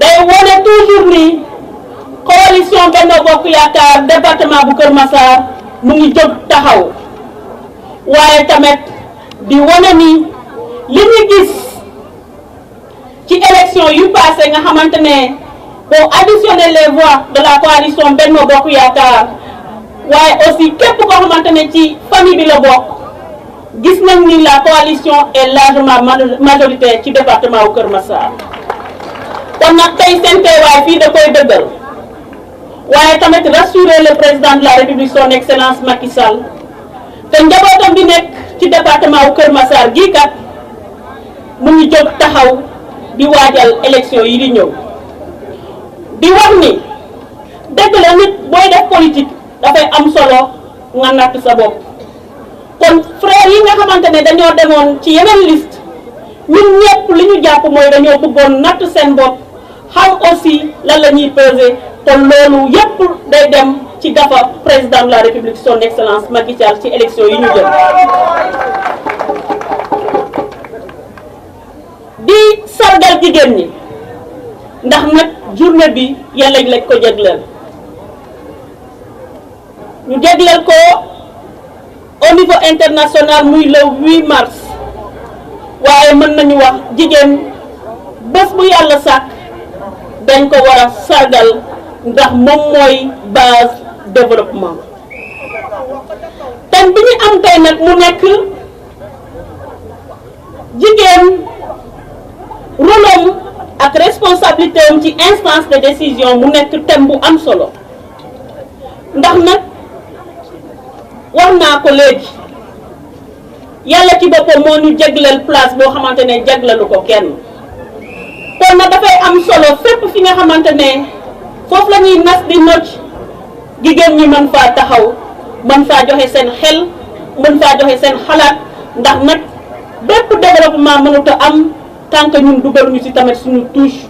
day wone toujours ni coalition Benno Bokk Yaakaar département bu Kër Massar mu ngi jóg taxaw waaye tamit di wone ni li ñu gis ci élection yu passé nga xamante ne boo additionner les voix de la coalition Benno Bokk Yaakaar waaye aussi képp koo xamante ne ci famille bi la bokk gis nañ ni la coalition est largement majoritaire ci département bu Kër Massar. kon nag tey seen teewaay fii da koy dëggal waaye tamit rassurer le président de la république son excellence Macky Sall te njabootam bi nekk ci département wu Kër Massar gii kat mu ngi jóg taxaw di waajal élection yi di ñëw di wax ni dëgg la nit booy def politique dafay am solo nga natt sa bopp kon frère yi nga xamante ne dañoo demoon ci yeneen liste ñun ñëpp li ñu jàpp mooy dañoo bëggoon natt seen bopp xam aussi lan la ñuy peser kon loolu yëpp day dem ci gafa président de la république son excellence Macky Sall ci élection yi ñu jëm di sargal jigéen ñi ndax nag journée bi yàlla lañ ko jagleel ñu jagleel ko au niveau international muy le 8 mars waaye mën nañu wax jigéen bés bu yàlla sàkk dañ ko war a sargal ndax moom mooy base développement. thème bi ñu am tey nag mu nekk jigéen rôle am ak responsabilité am ci instance de décision mu nekk thème bu am solo ndax nag wax naa ko léegi yàlla ci boppam moo ñu jagleel place boo xamante ne jagleelu ko kenn kon nag dafay am solo fépp fi nga xamante ne foofu la ñuy nas di nocc jigéen ñi mën faa taxaw mën faa joxe seen xel mën faa joxe seen xalaat ndax nag bépp développement mënut a am tant que ñun dugal ñu ci tamit suñu touche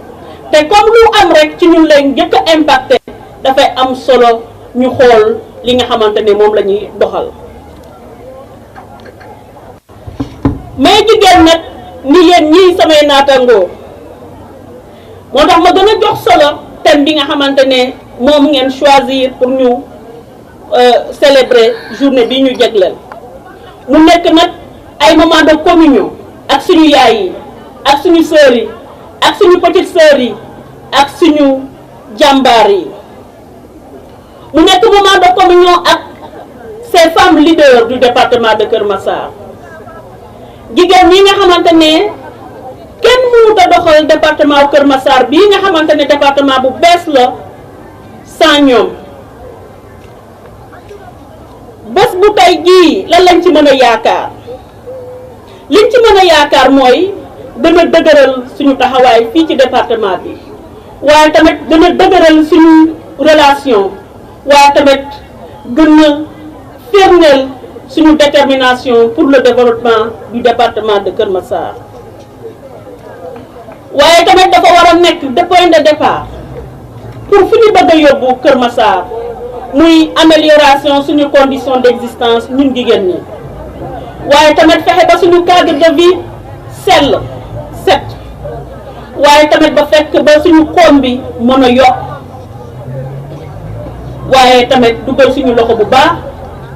te comme lu am rek ci ñun lay njëkk a impacté dafay am solo ñu xool li nga xamante ne moom la ñuy doxal. mais jigéen nag ni yéen ñii samay naatangoo moo tax ma gën a jox solo thème bi nga xamante ne moom ngeen choisir pour ñu célébrer journée bi ñu jagleel mu nekk nag ay moment de communion ak suñu yaay yi ak suñu sœurs yi ak suñu petites sœurs yi ak suñu jàmbaar yi mu nekk moment de communion ak ces femmes leaders du département de Kër Massar jigéen ñi nga xamante ne kenn mënut a doxal département Kër Massar bii nga xamante ne département bu bees la sans ñoom bés bu tey jii lan lañ ci mën a yaakaar liñ ci mën a yaakaar mooy gën a dëgëral suñu taxawaay fii ci département bi waaye tamit gën a dëgëral suñu relation waaye tamit gën a firndeel suñu détermination pour le développement du département de Kër Massar waaye tamit dafa war a nekk point de départ pour fu ñu bëgg a yóbbu Kër Massar muy amélioration suñu condition d'existence ñun jigéen ñi waaye tamit fexe ba suñu cadre de vie sell set waaye tamit ba fekk ba suñu koom bi mën a yokk waaye tamit dugal suñu loxo bu baax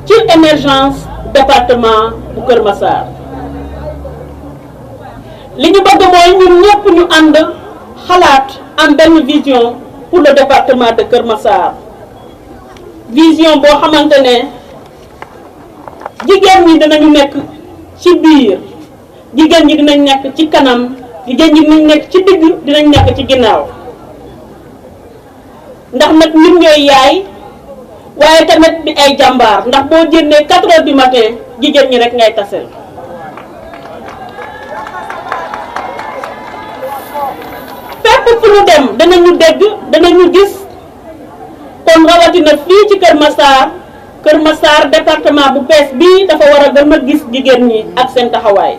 ci émergence département bu Kër Massar li ñu bëgg mooy ñun ñëpp ñu ànd xalaat am benn vision pour le département de Kër Massar vision boo xamante ne jigéen ñi dinañu nekk ci biir jigéen ñi dinañ nekk ci kanam jigéen ñi dinañ nekk ci digg dinañ nekk ci ginnaaw ndax nag ñun ñooy yaay waaye tamit di ay jàmbaar ndax boo génnee 4 heures du matin jigéen ñi rek ngay tasel fépp fu ñu dem danañu dégg danañu gis kon rawatina fii ci Kër Massar département bu bees bii dafa war a gën a gis jigéen ñi ak seen taxawaay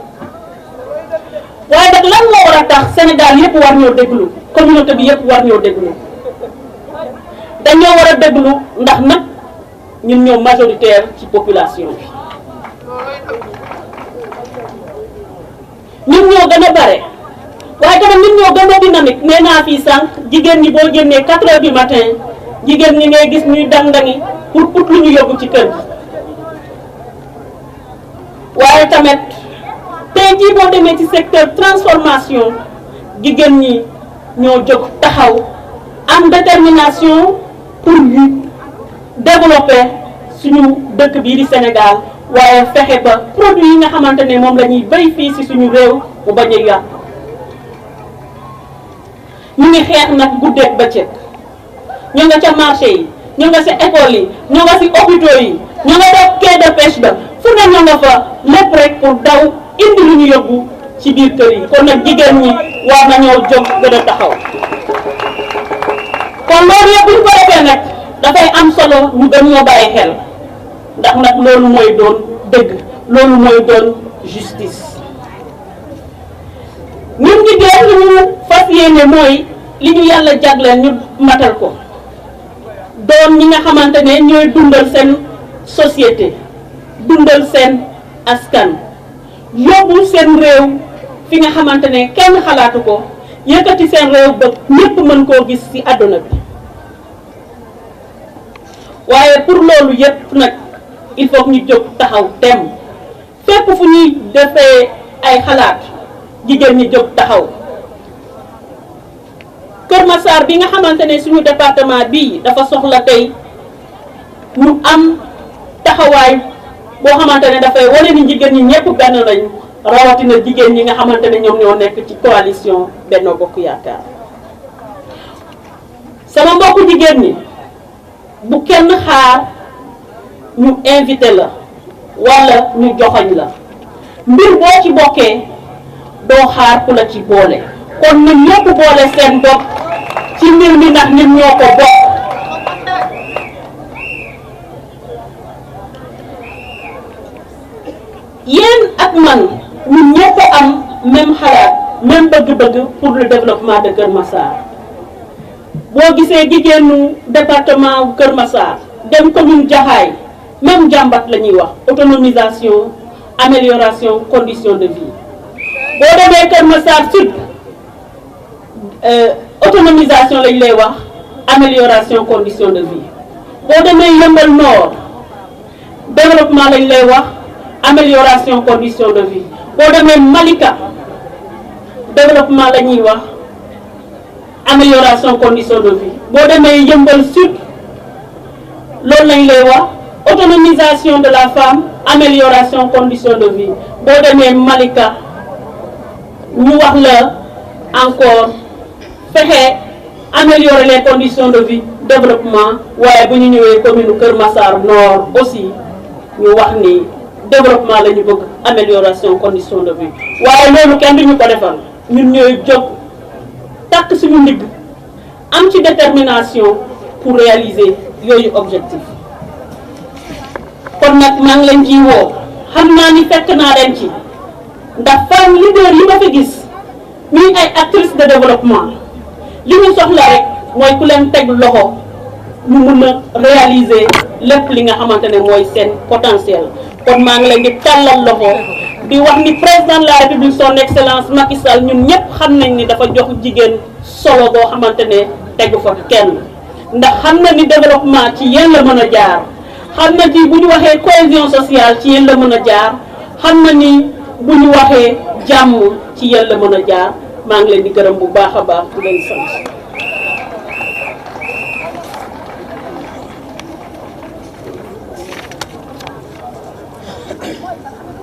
waaye nag lan moo war a tax Sénégal yëpp war ñoo déglu communauté bi yëpp war ñoo déglu dañoo war a déglu ndax nag ñun ñoo majoritaire ci population bi ñun ñoo gën a bare waaye tamit ñun ñoo gën a dynamique nee naa fii sànq jigéen ñi boo génnee 4 heures du matin jigéen ñi ngay gis ñuy dang-dangi pour ut lu ñu yóbbu ci kër gi waaye tamit tey jii boo demee ci secteur transformation jigéen ñi ñoo jóg taxaw am détermination pour développer suñu dëkk bii di Sénégal waaye fexe ba produit yi nga xamante ne moom la ñuy béy fii ci suñu réew mu bañ a yàq ñu ngi xeex nag guddeeg bëccëg ñu nga ca marché yi ñu nga ci école yi ñu nga ci hôpitaux yi ñu nga def quai de pêche ba fu ne ñu nga fa lépp rek pour daw indi lu ñu yóbbu ci biir kër yi kon nag jigéen ñi war nañoo jóg gën a taxaw kon loolu yëpp bu ñu ko defee nag dafay am solo ñu gën ñoo bàyyi xel ndax nag loolu mooy doon dëgg loolu mooy doon justice ñun jigéen li ñu fas yéene mooy li ñu yàlla jagleel ñu matal ko doon ñi nga xamante ne ñooy dundal seen société dundal seen askan yóbbu seen réew fi nga xamante ne kenn xalaatu ko yëkkati seen réew ba ñépp mën koo gis ci àdduna bi waaye pour loolu yépp nag il faut ñu jóg taxaw tem fépp fu ñuy defee ay xalaat jigéen ñi jóg taxaw Kër Massar bi nga xamante ne suñu département bii dafa soxla tey ñu am taxawaay boo xamante ne dafay wane ni jigéen ñi ñëpp benn lañu rawatina jigéen ñi nga xamante ne ñoom ñoo nekk ci coalition Benno Bokk Yaakaar sama mbokku jigéen ñi bu kenn xaar ñu invité la walla ñu joxoñ la mbir boo ci bokkee doo xaar ku la ci boole kon ñun ñëpp boole seen bopp ci mbir mi ndax ñun ñoo ko bokk yéen ak man ñun ñëpp am même xalaat même bëgg-bëgg pour le développement de Kër Massar boo gisee jigéenu département Kër Massar dem commune Jaxaay même jàmbat la ñuy wax autonomisation amélioration conditions de vie boo demee Kër Massar Sud autonomisation lañ lay wax amélioration conditions de vie boo demee Yeumbeul Nord développement lañ lay wax amélioration conditions de vie boo demee Malika développement la ñuy wax amélioration conditions de vie boo demee Yeumbeul Sud loolu lañ lay wax autonomisation de la femme amélioration conditions de vie boo demee Malika ñu wax la encore fexe améliorer les conditions de vie développement waaye bu ñu ñëwee commune Kër Massar Nord aussi ñu wax ni développement la ñu bëgg amélioration conditions de vie waaye loolu kenn duñu ko defal ñun ñooy jóg takk suñu ndigg am ci détermination pour réaliser yooyu objectif kon nag maa ngi leen ciy woo xam naa ni fekk naa leen ci ndax femme leader yi ma fi gis muy ay actrices de développement li ñu soxla rek mooy ku leen teg loxo ñu mun a réaliser lépp li nga xamante ne mooy seen potentiel kon maa ngi leen di tàllal loxo di wax ni président de la république son excellence Macky Sall ñun ñëpp xam nañ ni dafa jox jigéen solo boo xamante ne tegu fa kenn ndax xam na ni développement ci yéen la mën a jaar xam na ci bu ñu waxee cohésion sociale ci yéen la mën a jaar xam na ni bu ñu waxee jàmm ci yéen la mën a jaar maa ngi leen di gërëm bu baax a baax di leen sant.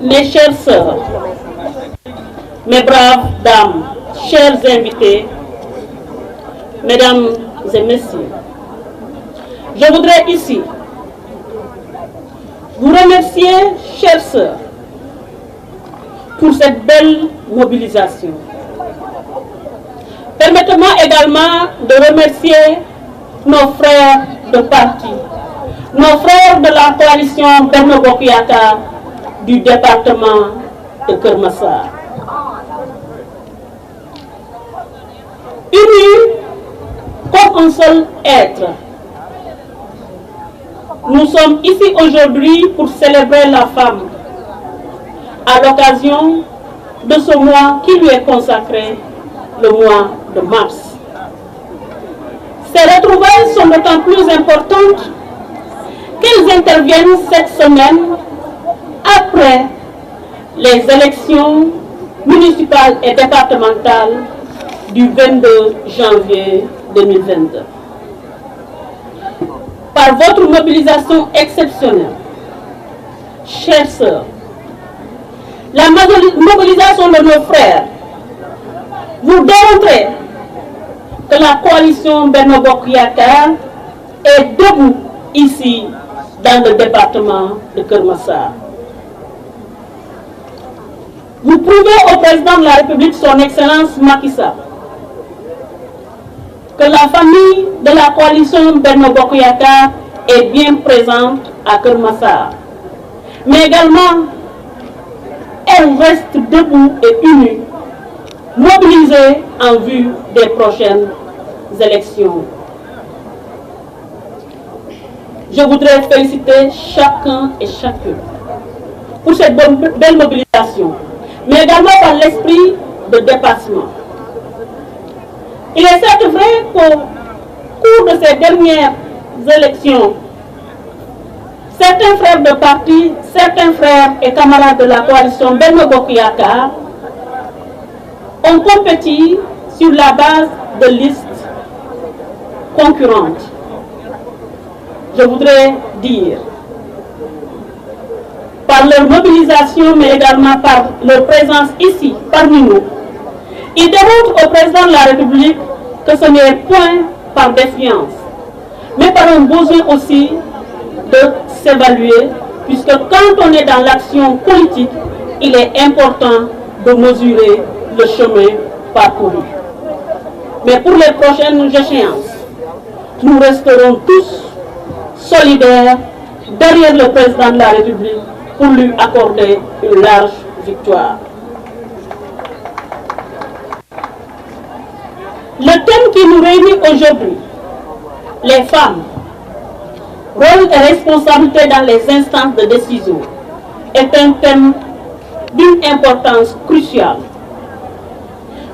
Mes chères sœurs, mes braves dames, chers invités, mesdames et messieurs, je voudrais ici vous remercier, chères sœurs, pour cette belle mobilisation. Permettez-moi également de remercier nos frères de parti, nos frères de la coalition Benno Bokk Yaakaar du département de Kër Massar. Unis comme un seul être, nous sommes ici aujourd'hui pour célébrer la femme à l'occasion de ce mois qui lui est consacré, le mois de mars. Ces retrouvailles sont d'autant plus importantes qu'elles interviennent cette semaine après les élections municipales et départementales du 22 janvier 2022. Par votre mobilisation exceptionnelle, chères sœurs, la mobilisation de nos frères, vous démontrez que la coalition Benno Bokk Yaakaar est debout ici dans le département de Kër Massar. Vous prouvez au président de la République, son Excellence Macky Sall, que la famille de la coalition Benno Bokk Yaakaar est bien présente à Kër Massar. Mais également, elle reste debout et unie, mobilisée en vue des prochaines élections. Je voudrais féliciter chacun et chacune pour cette belle mobilisation, mais également par l'esprit de dépassement. Il est certes vrai qu'au cours de ces dernières élections, certains frères de parti, certains frères et camarades de la coalition Benno Bokk Yaakaar on compétit sur la base de listes concurrentes. Je voudrais dire, par leur mobilisation, mais également par leur présence ici, parmi nous, ils démontrent au président de la République que ce n'est point par défiance, mais par un besoin aussi de s'évaluer, puisque quand on est dans l'action politique, il est important de mesurer le chemin parcouru. Mais pour les prochaines échéances, nous resterons tous solidaires derrière le président de la République pour lui accorder une large victoire. Le thème qui nous réunit aujourd'hui, les femmes, rôle et responsabilité dans les instances de décision, est un thème d'une importance cruciale.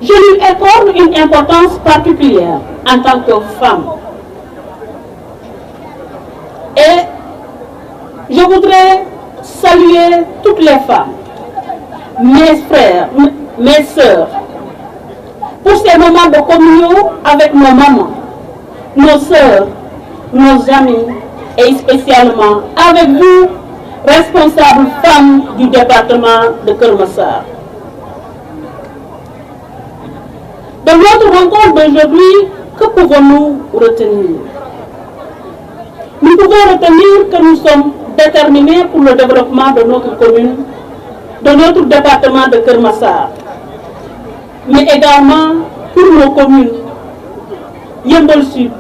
Je lui accorde une importance particulière en tant que femme. Et je voudrais saluer toutes les femmes, mes frères, mes sœurs, pour ces moments de communion avec nos mamans, nos sœurs, nos amis, et spécialement avec vous, responsables femmes du département de Keur Massar. De notre rencontre d'aujourd'hui, que pouvons-nous retenir? Nous pouvons retenir que nous sommes déterminés pour le développement de notre commune, de notre département de Keur Massar, mais également pour nos communes, Yeumbeul Sud,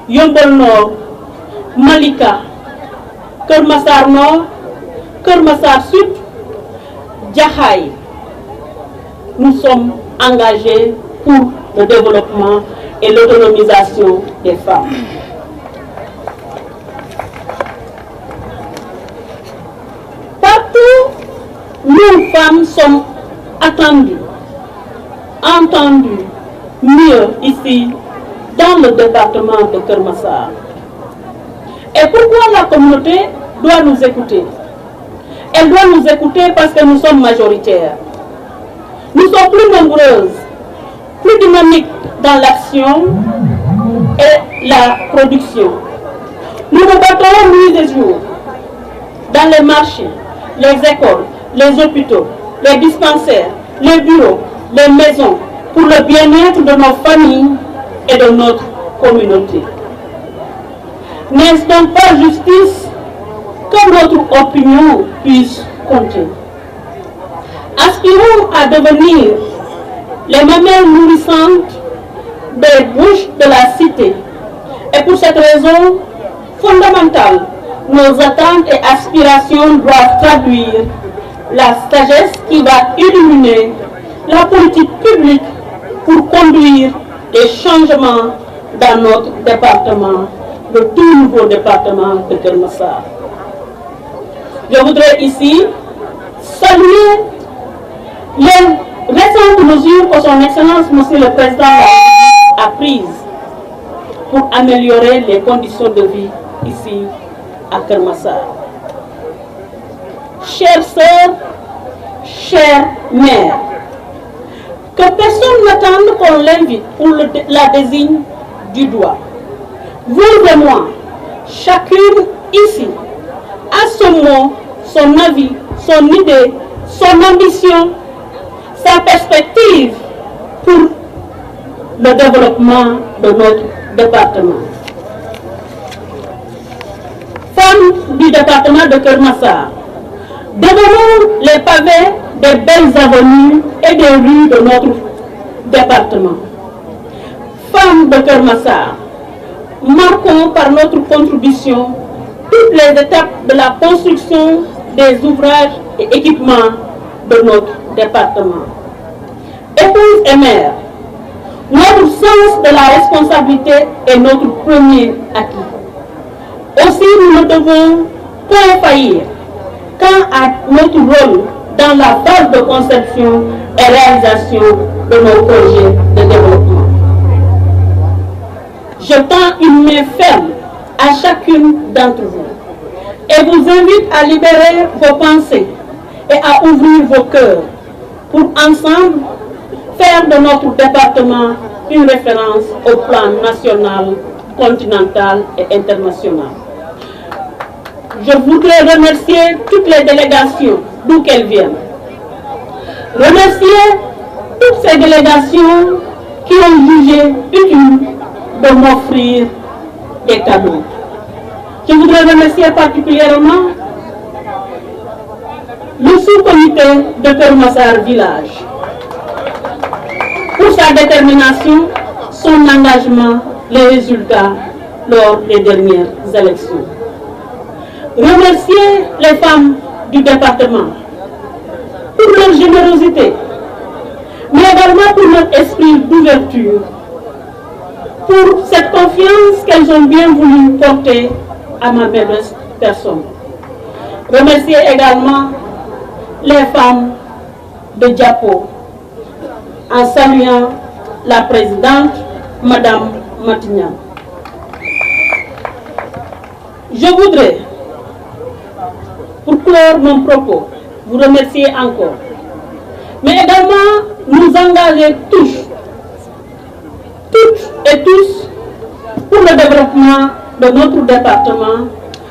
Yeumbeul Nord, Malika, Keur Massar Nord, Keur Massar Sud, Jaxaay. Nous sommes engagés pour le développement et l'autonomisation des femmes. Partout, nous femmes sommes attendues, entendues mieux ici dans le département de Keur Massar. Et pourquoi la communauté doit nous écouter? Elle doit nous écouter parce que nous sommes majoritaires. Nous sommes plus nombreuses, plus dynamiques dans l'action et la production. Nous nous battons nuit et jour dans les marchés, les écoles, les hôpitaux, les dispensaires, les bureaux, les maisons, pour le bien-être de nos familles et de notre communauté. N'est-ce donc pas justice que notre opinion puisse compter? Aspirons à devenir les mamelles nourrissantes des bouches de la cité. Et pour cette raison fondamentale, nos attentes et aspirations doivent traduire la sagesse qui va illuminer la politique publique pour conduire des changements dans notre département, le tout nouveau département de Keur Massar. Je voudrais ici saluer les récentes mesures que son Excellence, Monsieur le Président, a prises pour améliorer les conditions de vie ici à Keur Massar. Chères sœurs, chères mères, que personne n'attende qu'on l'invite ou la désigne du doigt. Vous et moi, chacune ici, a son mot, son avis, son idée, son ambition, sa perspective pour le développement de notre département. Femmes du département de Keur Massar, devenons les pavés des belles avenues et des rues de notre département. Femmes de Keur Massar, marquons par notre contribution toutes les étapes de la construction des ouvrages et équipements de notre département. Épouses et mères, notre sens de la responsabilité est notre premier acquis. Aussi, nous ne devons point faillir quant à notre rôle dans la phase de conception et réalisation de nos projets de développement. Je tends une main ferme à chacune d'entre vous et vous invite à libérer vos pensées et à ouvrir vos cœurs pour ensemble faire de notre département une référence au plan national, continental et international. Je voudrais remercier toutes les délégations, d'où qu'elles viennent. Remercier toutes ces délégations qui ont jugé utile de m'offrir des cadeaux. Je voudrais remercier particulièrement le sous-comité de Kermassar Village pour sa détermination, son engagement, les résultats lors des dernières élections. Remercier les femmes du département pour leur générosité, mais également pour leur esprit d'ouverture, pour cette confiance qu'elles ont bien voulu porter à ma modeste personne. Remercier également les femmes de Diapo, en saluant la présidente, Madame Matignan. Je voudrais, pour clore mon propos, vous remercier encore, mais également nous engager toutes et tous, pour le développement de notre département